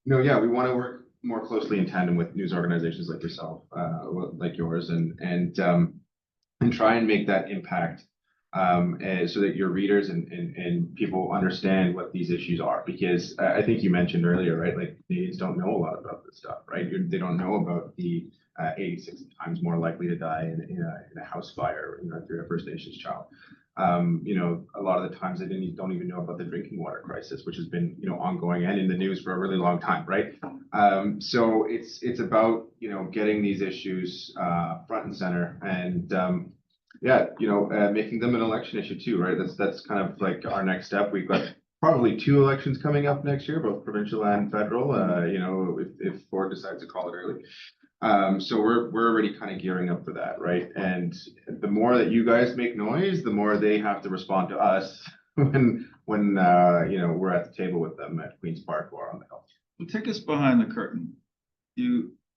we want to work more closely in tandem with news organizations like yourself, like yours, and try and make that impact. So that your readers and people understand what these issues are, because I think you mentioned earlier, right? Like Canadians don't know a lot about this stuff, right? They don't know about the 86 times more likely to die in a house fire, if you're a First Nations child. A lot of the times they don't even know about the drinking water crisis, which has been, ongoing and in the news for a really long time, right? So it's about, getting these issues front and center, and making them an election issue too, right? That's kind of like our next step. We've got probably 2 elections coming up next year, both provincial and federal. If Ford decides to call it early. So we're already kind of gearing up for that, right? And the more that you guys make noise, the more they have to respond to us when we're at the table with them at Queen's Park or on the Hill. Well, take us behind the curtain.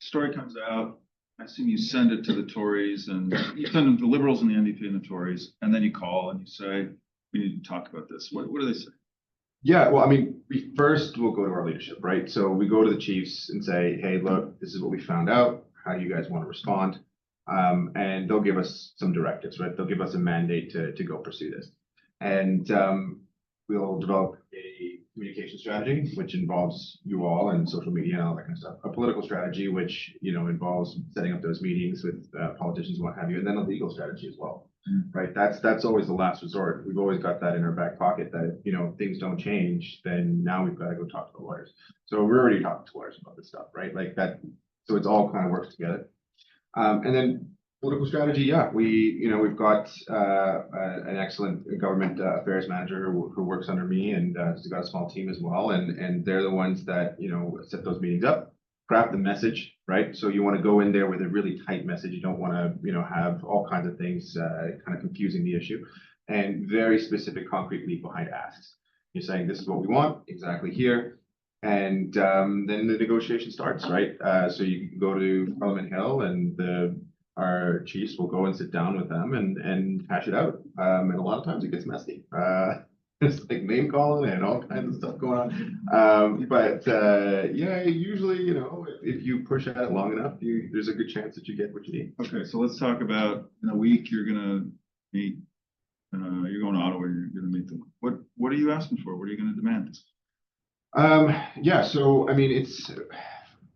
Story comes out. I assume you send it to the Tories, and you send them to the Liberals and the NDP and the Tories, and then you call and you say, we need to talk about this. What do they say? Yeah, well, we first will go to our leadership, right? So we go to the Chiefs and say, hey, look, this is what we found out. How do you guys want to respond? And they'll give us some directives, right? They'll give us a mandate to go pursue this. And we'll develop a communication strategy, which involves you all and social media and all that kind of stuff. A political strategy, which, involves setting up those meetings with politicians and what have you. And then a legal strategy as well, right? That's always the last resort. We've always got that in our back pocket that if, things don't change, then now we've got to go talk to the lawyers. So we're already talking to lawyers about this stuff, right? Like that. So it's all kind of works together. And then political strategy, we've got an excellent government affairs manager who works under me, and has got a small team as well, and they're the ones that set those meetings up, craft the message, right? So you want to go in there with a really tight message. You don't want to have all kinds of things kind of confusing the issue, and very specific, concrete lead behind asks. You're saying this is what we want exactly here. And then the negotiation starts, right? So you can go to Parliament Hill, and our chiefs will go and sit down with them and hash it out. And a lot of times it gets messy. It's like name calling and all kinds of stuff going on. But usually, if you push at it long enough, there's a good chance that you get what you need. Okay, so let's talk about, in a week you're gonna meet. You're going to Ottawa. You're gonna meet them. What are you asking for? What are you going to demand? So it's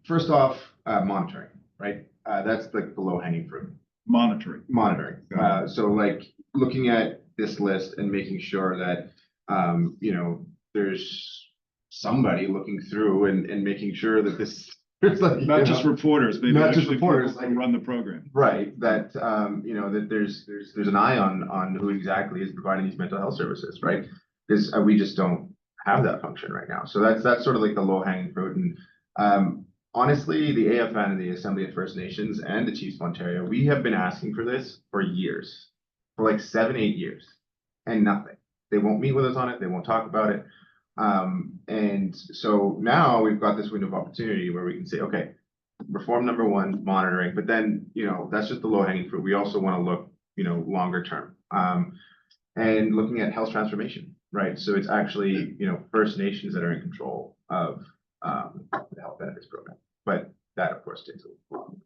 first off monitoring, right? That's like the low-hanging fruit. Monitoring. So like looking at this list and making sure that there's somebody looking through and making sure that this it's like not just reporters, maybe not just reporters like run the program, right? That that there's an eye on who exactly is providing these mental health services, right? Because we just don't have that function right now. So that's sort of like the low-hanging fruit. And honestly, the AFN and the Assembly of First Nations and the Chiefs of Ontario, we have been asking for this for years, for like 7-8 years, and nothing. They won't meet with us on it. They won't talk about it. And so now we've got this window of opportunity where we can say, okay, reform number 1, monitoring, but then, that's just the low-hanging fruit. We also want to look, longer term, and looking at health transformation, right? So it's actually, First Nations that are in control of the health benefits program, but that of course takes a long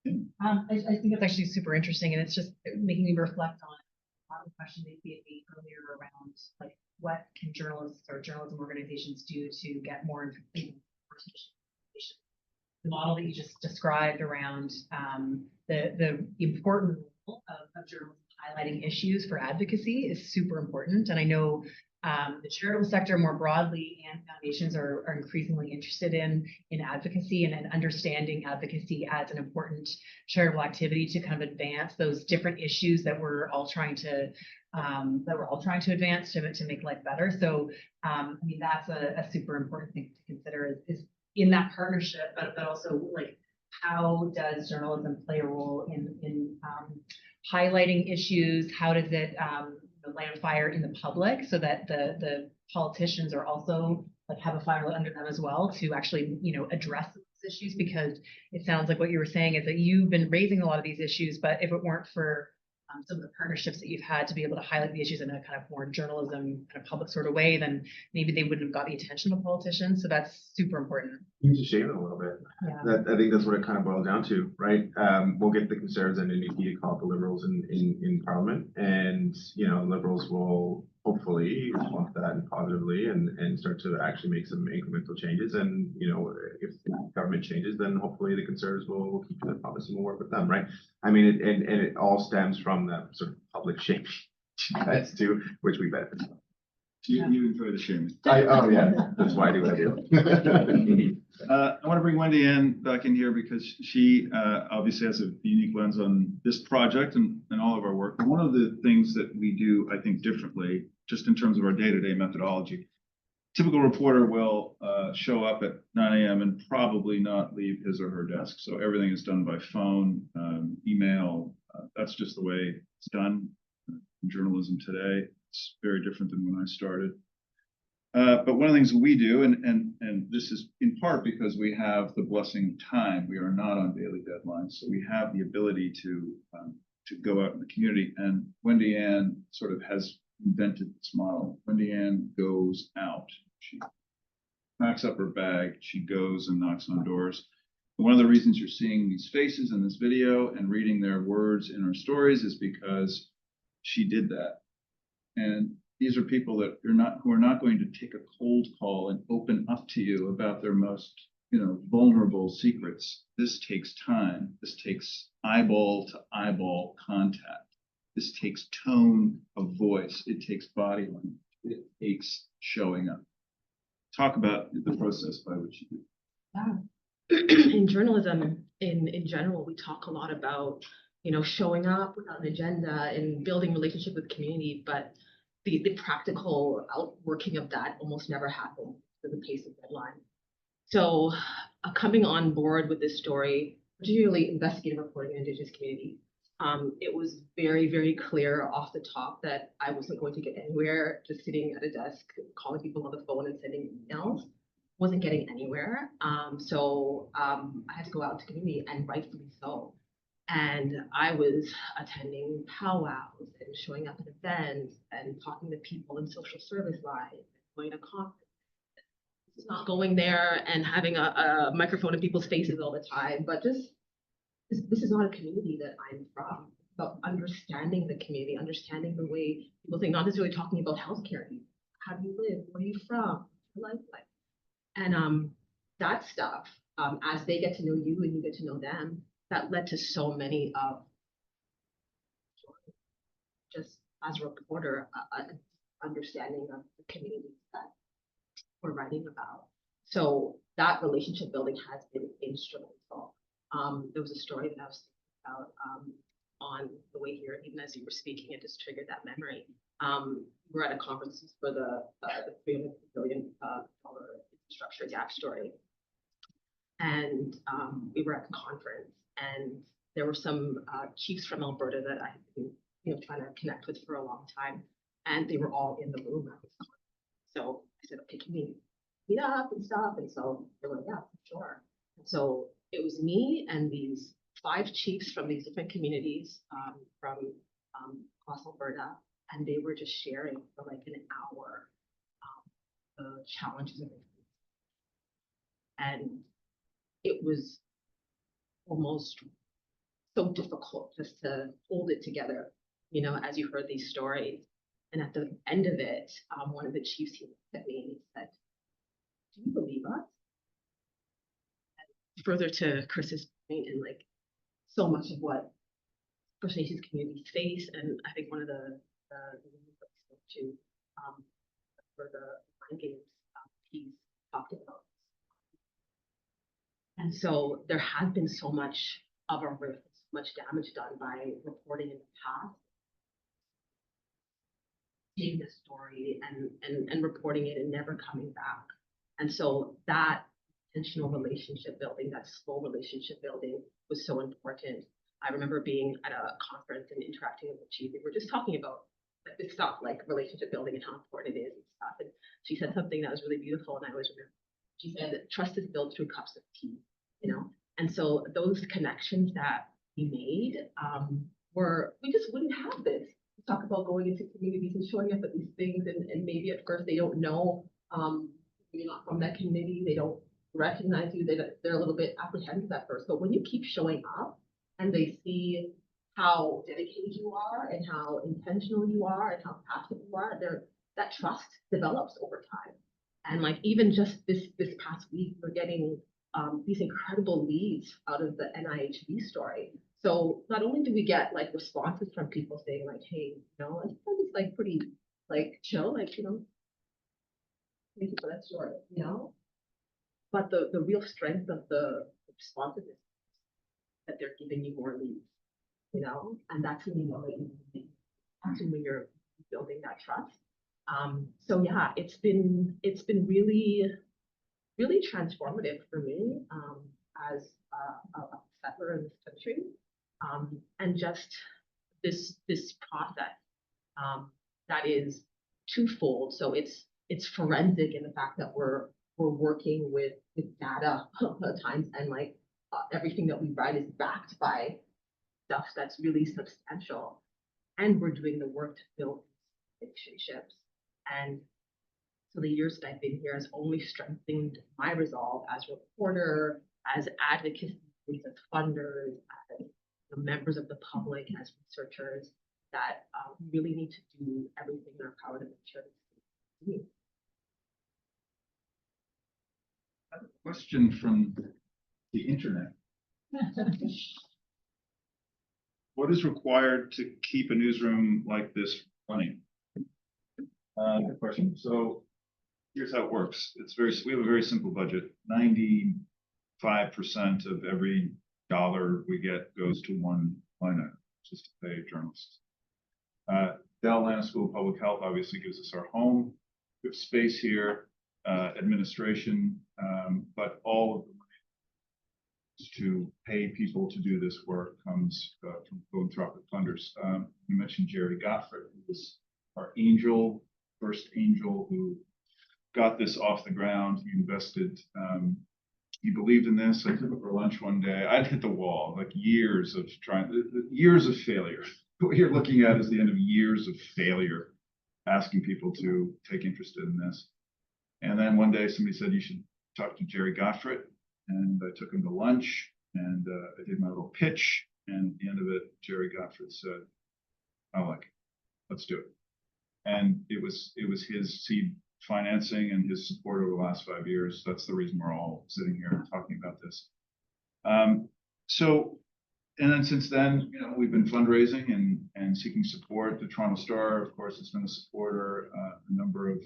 time. I think it's actually super interesting, and it's just making me reflect on a lot of the question they gave me earlier around like what can journalists or journalism organizations do to get more information. The model that you just described around the important role of journalism highlighting issues for advocacy is super important. And I know the charitable sector more broadly and foundations are increasingly interested in advocacy and understanding advocacy as an important charitable activity to kind of advance those different issues that we're all trying to advance to make life better. So I mean, that's a super important thing to consider is in that partnership, but also like, how does journalism play a role in highlighting issues? How does it light a fire in the public so that the politicians are also like have a fire lit under them as well to actually, address these issues? Because it sounds like what you were saying is that you've been raising a lot of these issues, but if it weren't for some of the partnerships that you've had to be able to highlight the issues in a kind of more journalism kind of public sort of way, then maybe they wouldn't have got the attention of politicians. So that's super important. You need to shame it a little bit. Yeah. I think that's what it kind of boils down to, right? We'll get the Conservatives and NDP to call it the Liberals in Parliament, and Liberals will hopefully respond to that positively and start to actually make some incremental changes. And if the government changes, then hopefully the Conservatives will keep to the promise and we'll work with them, right? I mean, it all stems from that sort of public shaming you guys do, which we benefit from. You enjoy the shaming. Oh yeah, that's why I do what I do. I want to bring Wendy Ann back in here because she obviously has a unique lens on this project and all of our work. And one of the things that we do, I think, differently, just in terms of our day-to-day methodology, typical reporter will show up at 9 a.m. and probably not leave his or her desk. So everything is done by phone, email. That's just the way it's done in journalism today. It's very different than when I started. But one of the things we do, and this is in part because we have the blessing of time. We are not on daily deadlines, so we have the ability to go out in the community. And Wendy Ann sort of has invented this model. Wendy Ann goes out. She packs up her bag. She goes and knocks on doors. And one of the reasons you're seeing these faces in this video and reading their words in her stories is because she did that. And these are people that who are not going to take a cold call and open up to you about their most, vulnerable secrets. This takes time. This takes eyeball to eyeball contact. This takes tone of voice. It takes body language. It takes showing up. Talk about the process by which you do. Yeah. In journalism, in general, we talk a lot about, showing up without an agenda and building relationship with community, but the practical outworking of that almost never happens at the pace of deadline. So coming on board with this story, particularly investigative reporting in Indigenous community, it was very, very clear off the top that I wasn't going to get anywhere just sitting at a desk, calling people on the phone and sending emails. Wasn't getting anywhere. So I had to go out into community, and rightfully so. And I was attending powwows and showing up at events and talking to people in social service lives, going to conferences. It's not going there and having a microphone in people's faces all the time, but just this is not a community that I'm from. It's about understanding the community, understanding the way people think, not necessarily talking about healthcare. How do you live? Where are you from? What's your life like? And that stuff, as they get to know you and you get to know them, that led to so many of, just as a reporter, an understanding of the communities that we're writing about. So that relationship building has been instrumental. There was a story that I was thinking about on the way here, even as you were speaking, it just triggered that memory. We're at a conference for the $300 billion infrastructure gap story. And we were at the conference, and there were some chiefs from Alberta that I had been trying to connect with for a long time, and they were all in the room at this conference. So I said, okay, can we meet up and stuff? And so they were like, yeah, sure. And so it was me and these 5 chiefs from these different communities from across Alberta, and they were just sharing for like an hour the challenges of it. And it was almost so difficult just to hold it together, as you heard these stories. And at the end of it, one of the chiefs, he looked at me and he said, do you believe us? And further to Chris's point, and like so much of what First Nations communities face, and I think one of the women that we spoke to for the mind games piece talked about. And so there has been so much of a rift, so much damage done by reporting in the past, taking a story and reporting it and never coming back. And so that intentional relationship building, that slow relationship building was so important. I remember being at a conference and interacting with the chief. We were just talking about this stuff, like relationship building and how important it is and stuff. And she said something that was really beautiful, and I always remember. She said that trust is built through cups of tea, you know? And so those connections that we made we just wouldn't have this. We talk about going into communities and showing up at these things, and maybe at first they don't know, you're not from that community, they don't recognize you, they're a little bit apprehensive at first. But when you keep showing up and they see how dedicated you are and how intentional you are and how passionate you are, that trust develops over time. And like even just this past week, we're getting these incredible leads out of the NIHB story. So not only do we get like responses from people saying like, hey, you know, I find this like pretty like chill, like, you know, thank you for that story, you know, but the real strength of the responsiveness that they're giving you more leads, you know, and that's when you know that that's when you're building that trust. So yeah, it's been really, really transformative for me as a settler in this country, and just this process that is twofold. So it's forensic in the fact that we're working with data at times, and like everything that we write is backed by stuff that's really substantial, and we're doing the work to build relationships. And so the years that I've been here has only strengthened my resolve as a reporter, as advocates, as funders, as members of the public, as researchers, that we really need to do everything in our power to make sure this is. I have a question from the internet. What is required to keep a newsroom like this running? Good question. So here's how it works. We have a very simple budget. 95% of every dollar we get goes to one line item, just to pay journalists. Dalla, Lana School of Public Health obviously gives us our home. We have space here, administration, but all of the money to pay people to do this work comes from philanthropic funders. You mentioned Jerry Gottfried, who was our first angel who got this off the ground. He invested, he believed in this. I took him for lunch one day. I'd hit the wall, like years of failure. What you're looking at is the end of years of failure, asking people to take interest in this. And then one day somebody said, you should talk to Jerry Gottfried. And I took him to lunch, and I did my little pitch. And at the end of it, Jerry Gottfried said, I like it. Let's do it. And it was his seed financing and his support over the last 5 years. That's the reason we're all sitting here talking about this. And then since then, you know, we've been fundraising and seeking support. The Toronto Star, of course, has been a supporter. A number of,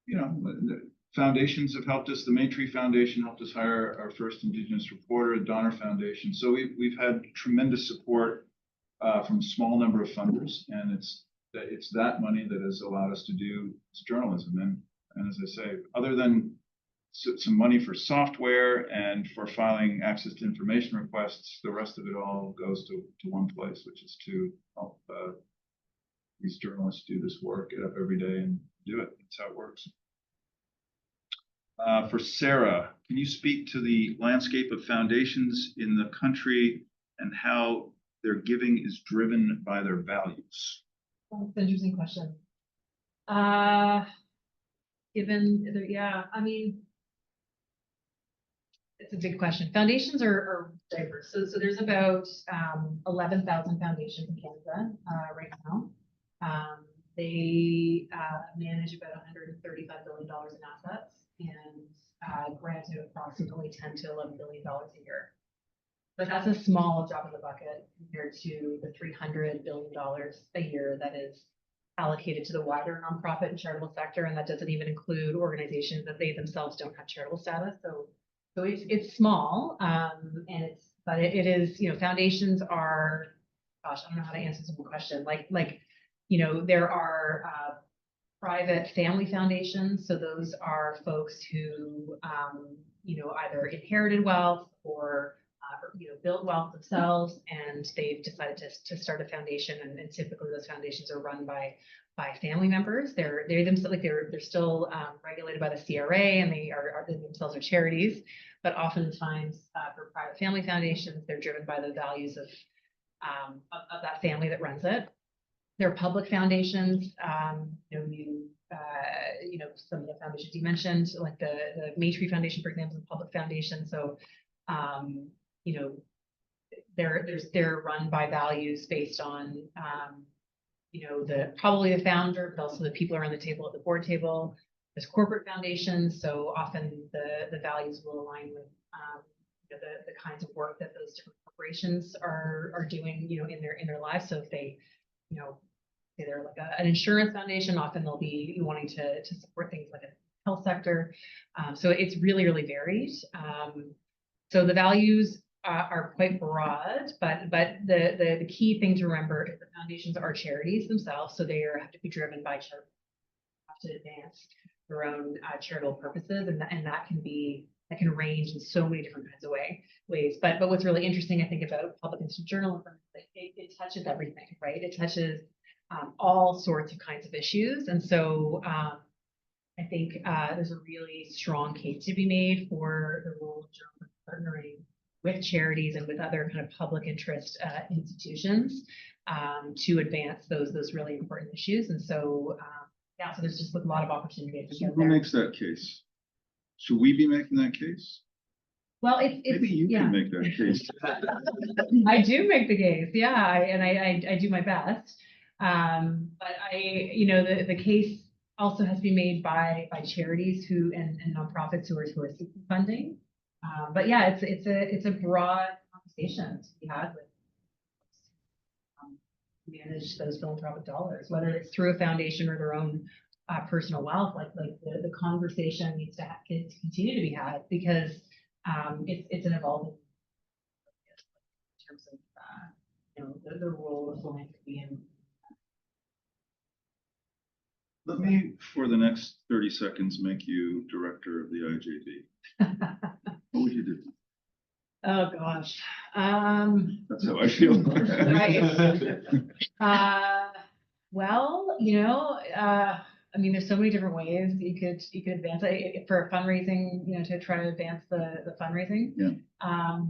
the foundations have helped us. The Main-Tree Foundation helped us hire our first Indigenous reporter, the Donner Foundation. So we've had tremendous support from a small number of funders, and it's that money that has allowed us to do this journalism. And as I say, other than some money for software and for filing access to information requests, the rest of it all goes to one place, which is to help these journalists do this work, get up every day and do it. That's how it works. For Sarah, can you speak to the landscape of foundations in the country and how their giving is driven by their values? That's an interesting question. It's a big question. Foundations are diverse. So there's about 11,000 foundations in Canada right now. They manage about $135 billion in assets and granted approximately $10 to $11 billion a year. But that's a small drop in the bucket compared to the $300 billion a year that is allocated to the wider nonprofit and charitable sector, and that doesn't even include organizations that they themselves don't have charitable status. So it's small, but it is, you know, foundations are, gosh, I don't know how to answer this question. Like, you know, there are private family foundations. So those are folks who, you know, either inherited wealth or you know, built wealth themselves, and they've decided to start a foundation. And typically those foundations are run by family members. They're themselves, like they're still regulated by the CRA, and they themselves are charities. But oftentimes for private family foundations, they're driven by the values of that family that runs it. They're public foundations. You know, some of the foundations you mentioned, like the Maytree Foundation, for example, is a public foundation. So you know, they're run by values based on you know, probably the founder, but also the people around the table at the board table. There's corporate foundations, so often the values will align with you know, the kinds of work that those different corporations are doing, you know, in their lives. So if they, you know, say they're like an insurance foundation, often they'll be wanting to support things like a health sector. So it's really, really varied. So the values are quite broad, but the key thing to remember is the foundations are charities themselves, so they have to be driven by charity, have to advance their own charitable purposes, and that can range in so many different kinds of ways. But what's really interesting, I think, about public institute journalism is that it touches everything, right? It touches all sorts of kinds of issues, and so I think there's a really strong case to be made for the role of journalism partnering with charities and with other kind of public interest institutions to advance those really important issues. And so, yeah, so there's just a lot of opportunity. So who makes that case? Should we be making that case? Well, it's maybe you yeah. can make that case. I do make the case, yeah, I do my best. But you know, the case also has to be made by charities and nonprofits who are seeking funding. But yeah, it's a broad conversation to be had with manage those philanthropic dollars, whether it's through a foundation or their own personal wealth. Like the conversation needs to continue to be had, because it's an evolving in terms of you know, the role of philanthropy. And let me, for the next 30 seconds, make you director of the IJB. What would you do? Oh gosh. That's how I feel. Right. Well, you know, I mean, there's so many different ways you could advance it for fundraising, you know, to try to advance the fundraising. Yeah.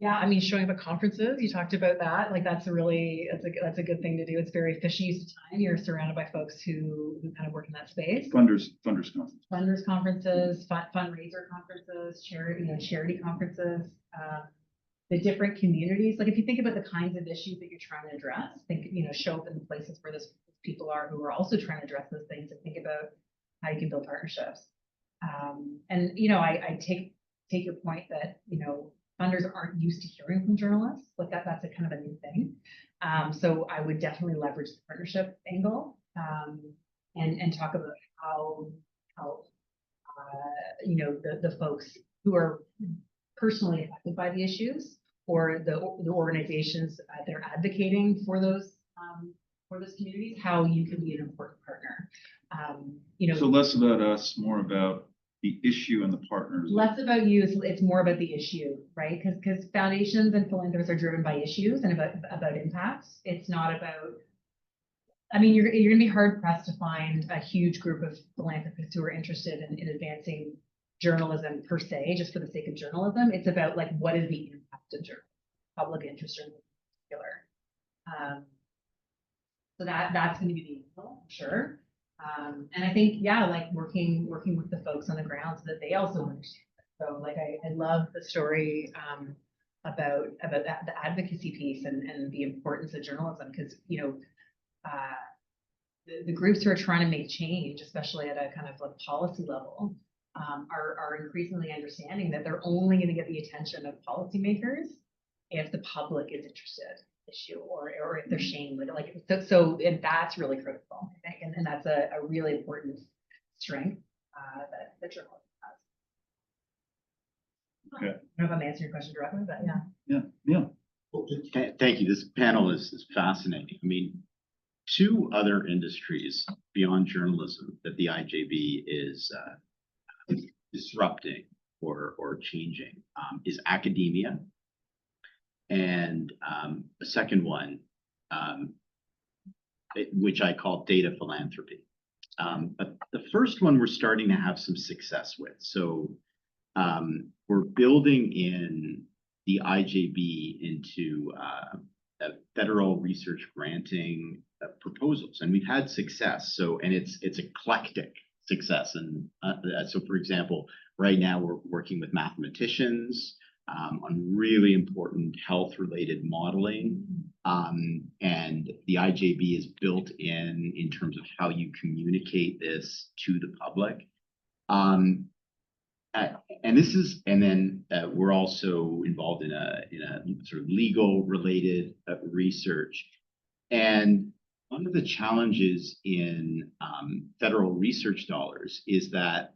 Yeah, I mean, showing up at conferences, you talked about that. Like that's a good thing to do. It's very efficient use of time. You're surrounded by folks who kind of work in that space. Funders conferences. Funders conferences, fundraiser conferences, charity conferences, the different communities. Like if you think about the kinds of issues that you're trying to address, you know, show up in the places where those people are who are also trying to address those things, and think about how you can build partnerships. And you know, I take your point that, you know, funders aren't used to hearing from journalists. Like that's a kind of a new thing. So I would definitely leverage the partnership angle and talk about how you know, the folks who are personally affected by the issues, or the organizations that are advocating for those communities, how you can be an important partner. You know, so less about us, more about the issue and the partners. Less about you, it's more about the issue, right? Because foundations and philanthropists are driven by issues and about impacts. It's not about, I mean, you're going to be hard pressed to find a huge group of philanthropists who are interested in advancing journalism per se, just for the sake of journalism. It's about like, what is the impact of journalism, public interest in particular. So that's going to be the angle, sure. And I think, yeah, like working with the folks on the ground so that they also understand it. So like, I love the story about the advocacy piece and the importance of journalism, because, you know, the groups who are trying to make change, especially at a kind of like policy level, are increasingly understanding that they're only going to get the attention of policymakers if the public is interested in the issue or if they're shamed with it. Like, and that's really critical, I think. And that's a really important strength that the journalism has. Okay. I don't know if I'm answering your question directly, but yeah. Yeah, yeah. Well, thank you. This panel is fascinating. I mean, two other industries beyond journalism that the IJB is disrupting or changing is academia, and the second one, which I call data philanthropy. But the first one we're starting to have some success with. So we're building in the IJB into federal research granting proposals, and we've had success. So, and it's eclectic success. And so, for example, right now we're working with mathematicians on really important health-related modeling, and the IJB is built in terms of how you communicate this to the public. And this is, and then we're also involved in a sort of legal related research. And one of the challenges in federal research dollars is that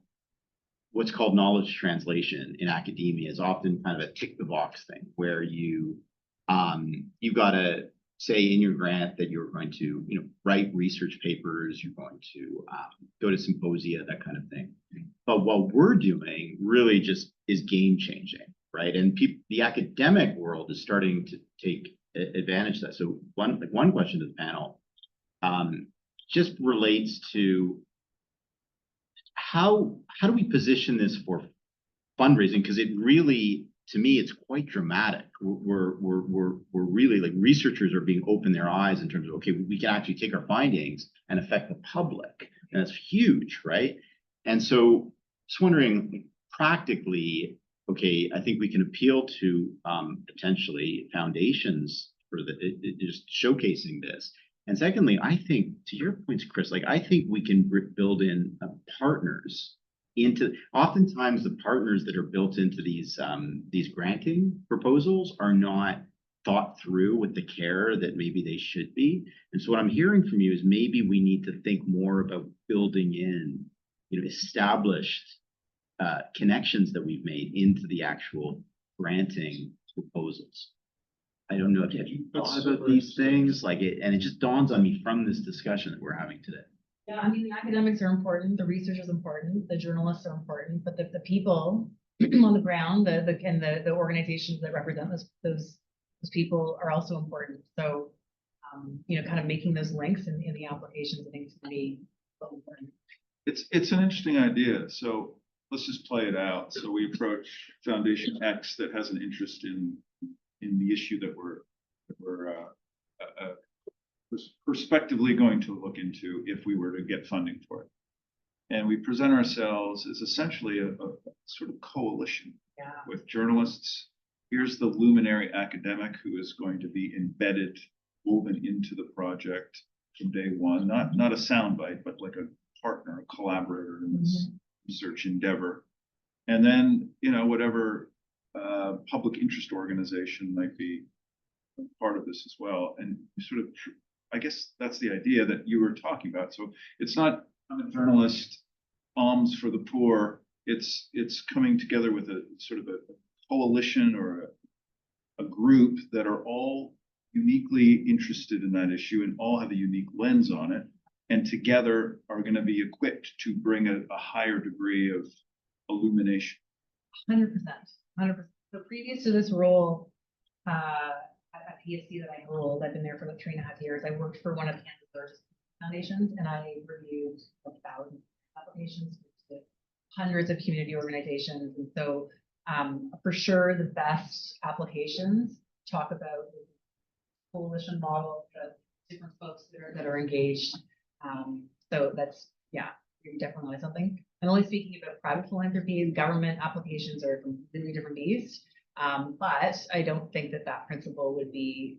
what's called knowledge translation in academia is often kind of a tick the box thing, where you got to say in your grant that you're going to write research papers, you're going to go to symposia, that kind of thing. But what we're doing really just is game changing, right? And the academic world is starting to take advantage of that. So one question to the panel just relates to how do we position this for fundraising? Because it really, to me, it's quite dramatic. We're really, like, researchers are being open their eyes in terms of, okay, we can actually take our findings and affect the public, and that's huge, right? And so, just wondering, practically, okay, I think we can appeal to potentially foundations for just showcasing this. And secondly, I think, to your points, Chris, like, I think we can build in partners into, oftentimes the partners that are built into these granting proposals are not thought through with the care that maybe they should be. And so what I'm hearing from you is maybe we need to think more about building in, established connections that we've made into the actual granting proposals. I don't know if you thought about these things, and it just dawns on me from this discussion that we're having today. Yeah, I mean, the academics are important, the research is important, the journalists are important, but the people on the ground, the organizations that represent those people are also important. So, kind of making those links in the applications, I think, is going to be so important. It's an interesting idea. So let's just play it out. So we approach Foundation X that has an interest in the issue that we're prospectively going to look into if we were to get funding for it. And we present ourselves as essentially a sort of coalition with journalists. Here's the luminary academic who is going to be embedded, woven into the project from day one, not a soundbite, but like a partner, a collaborator in this research endeavor. And then, whatever public interest organization might be part of this as well. And sort of, I guess that's the idea that you were talking about. So it's not, I'm a journalist, alms for the poor. It's coming together with a sort of a coalition or a group that are all uniquely interested in that issue and all have a unique lens on it, and together are going to be equipped to bring a higher degree of illumination. 100%. So previous to this role at PSC that I hold, I've been there for like 3.5 years. I worked for one of Canada's largest foundations, and I reviewed 1,000 applications with hundreds of community organizations. And so for sure, the best applications talk about the coalition model, the different folks that are engaged. So that's, you're definitely on something. I'm only speaking about private philanthropy. Government applications are a completely different beast. But I don't think that principle would be.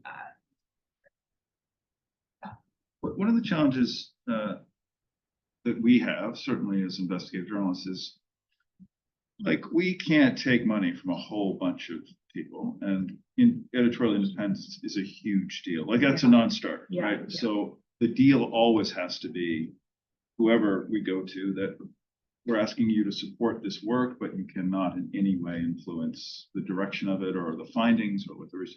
One of the challenges that we have, certainly as investigative journalists, is like, we can't take money from a whole bunch of people, and editorial independence is a huge deal. Like, that's a non-starter, right? So the deal always has to be whoever we go to, that we're asking you to support this work, but you cannot in any way influence the direction of it or the findings or what there is.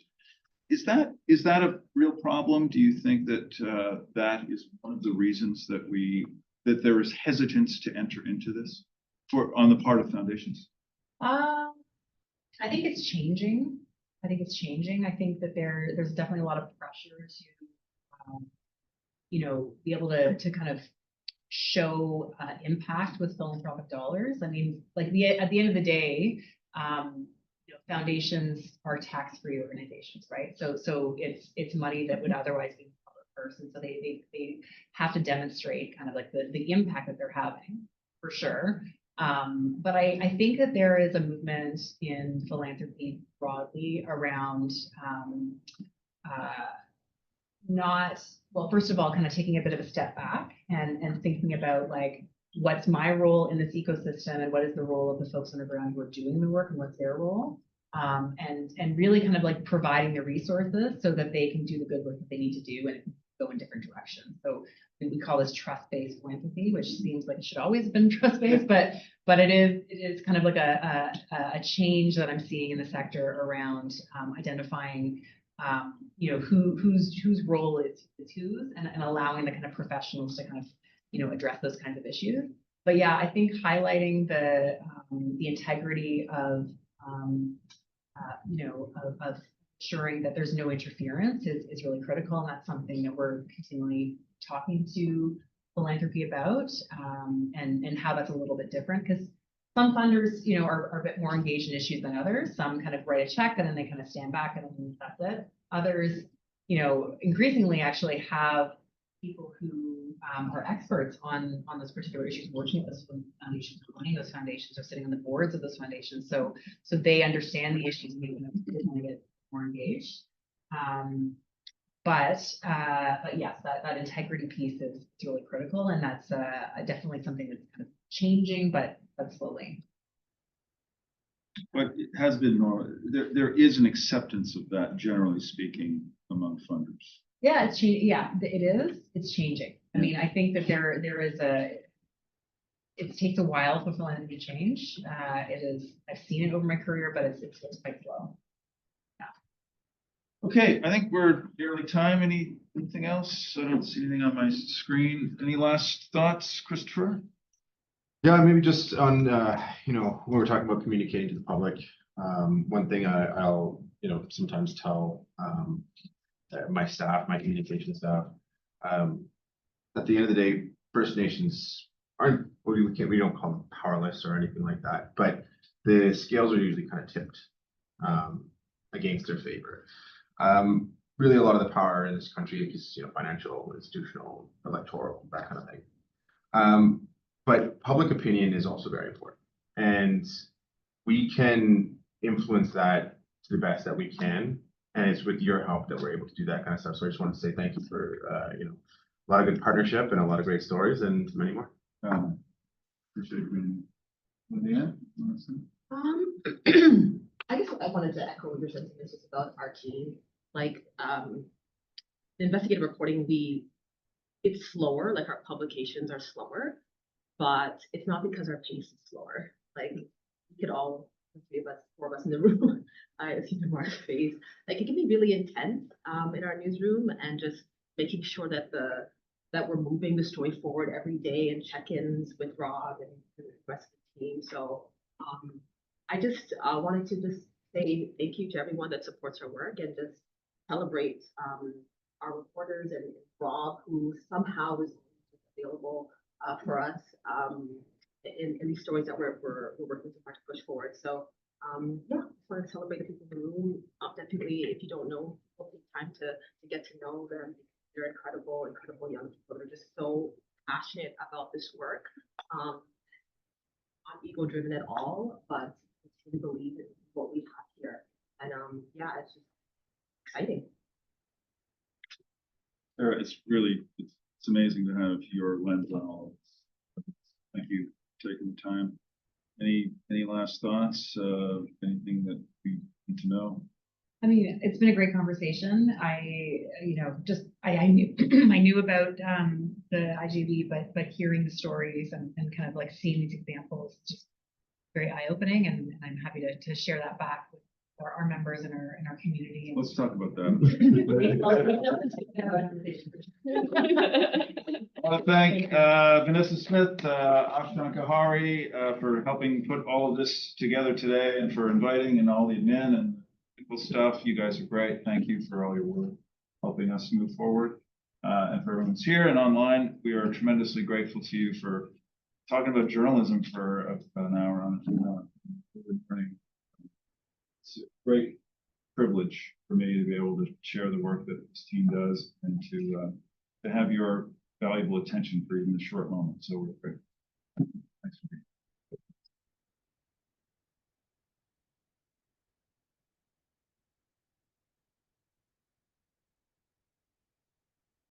Is that a real problem? Do you think that that is one of the reasons that there is hesitance to enter into this on the part of foundations? I think it's changing. I think that there's definitely a lot of pressure to, be able to kind of show impact with philanthropic dollars. I mean, like at the end of the day, foundations are tax-free organizations, right? So it's money that would otherwise be in the public purse, and so they have to demonstrate kind of like the impact that they're having, for sure. But I think that there is a movement in philanthropy broadly around first of all, kind of taking a bit of a step back and thinking about like, what's my role in this ecosystem and what is the role of the folks on the ground who are doing the work and what's their role? And really kind of like providing the resources so that they can do the good work that they need to do and go in different directions. So we call this trust-based philanthropy, which seems like it should always have been trust-based, but it is kind of like a change that I'm seeing in the sector around identifying whose role is whose, and allowing the kind of professionals to kind of address those kinds of issues. But yeah, I think highlighting the integrity of ensuring that there's no interference is really critical, and that's something that we're continually talking to philanthropy about, and how that's a little bit different, because some funders, are a bit more engaged in issues than others. Some kind of write a check and then they kind of stand back and then that's it. Others, increasingly actually have people who are experts on those particular issues, working at those foundations, running those foundations, or sitting on the boards of those foundations. So they understand the issues and they want to get more engaged. But yes, that integrity piece is really critical, and that's definitely something that's kind of changing, but slowly. But it has been normal. There is an acceptance of that, generally speaking, among funders. Yeah, it's changing. Yeah, it is. It's changing. I mean, I think that there is it takes a while for philanthropy to change. It is. I've seen it over my career, but it's quite slow. Okay, I think we're nearly time. Anything else? I don't see anything on my screen. Any last thoughts, Christopher? Yeah, maybe just on, when we're talking about communicating to the public, one thing I'll, sometimes tell my staff, my communication staff, at the end of the day, First Nations aren't, we don't call them powerless or anything like that, but the scales are usually kind of tipped against their favor. Really, a lot of the power in this country is, financial, institutional, electoral, that kind of thing. But public opinion is also very important, and we can influence that to the best that we can. And it's with your help that we're able to do that kind of stuff. So I just want to say thank you for, a lot of good partnership and a lot of great stories and many more. Appreciate it. Leanne? I guess I wanted to echo your sentiments just about our team. Like, the investigative reporting, it's slower, like our publications are slower, but it's not because our pace is slower. Like, we could all, the three of us, four of us in the room, I see the Mark's face. Like, it can be really intense in our newsroom, and just making sure that that we're moving the story forward every day, and check-ins with Rob and the rest of the team. So I just wanted to just say thank you to everyone that supports our work, and just celebrate our reporters and Rob, who somehow is available for us in these stories that we're working so hard to push forward. So yeah, just want to celebrate the people in the room. Definitely, if you don't know, take time to get to know them. They're incredible young people. They're just so passionate about this work. Not ego driven at all, but we believe in what we have here. And yeah, it's just exciting. Sarah, it's amazing to have your lens on all of this. Thank you for taking the time. Any last thoughts? Anything that we need to know? I mean, it's been a great conversation. I knew I knew about the IGB, but hearing the stories and kind of like seeing these examples is just very eye-opening, and I'm happy to share that back with our members in our community. Let's talk about that. I want to thank Vanessa Smith, Ashton Kahari for helping put all of this together today, and for inviting, and all the admin and people stuff. You guys are great. Thank you for all your work helping us move forward. And for everyone who's here and online, we are tremendously grateful to you for talking about journalism for about an hour on it. It's a great privilege for me to be able to share the work that this team does, and to have your valuable attention for even a short moment. So we're grateful.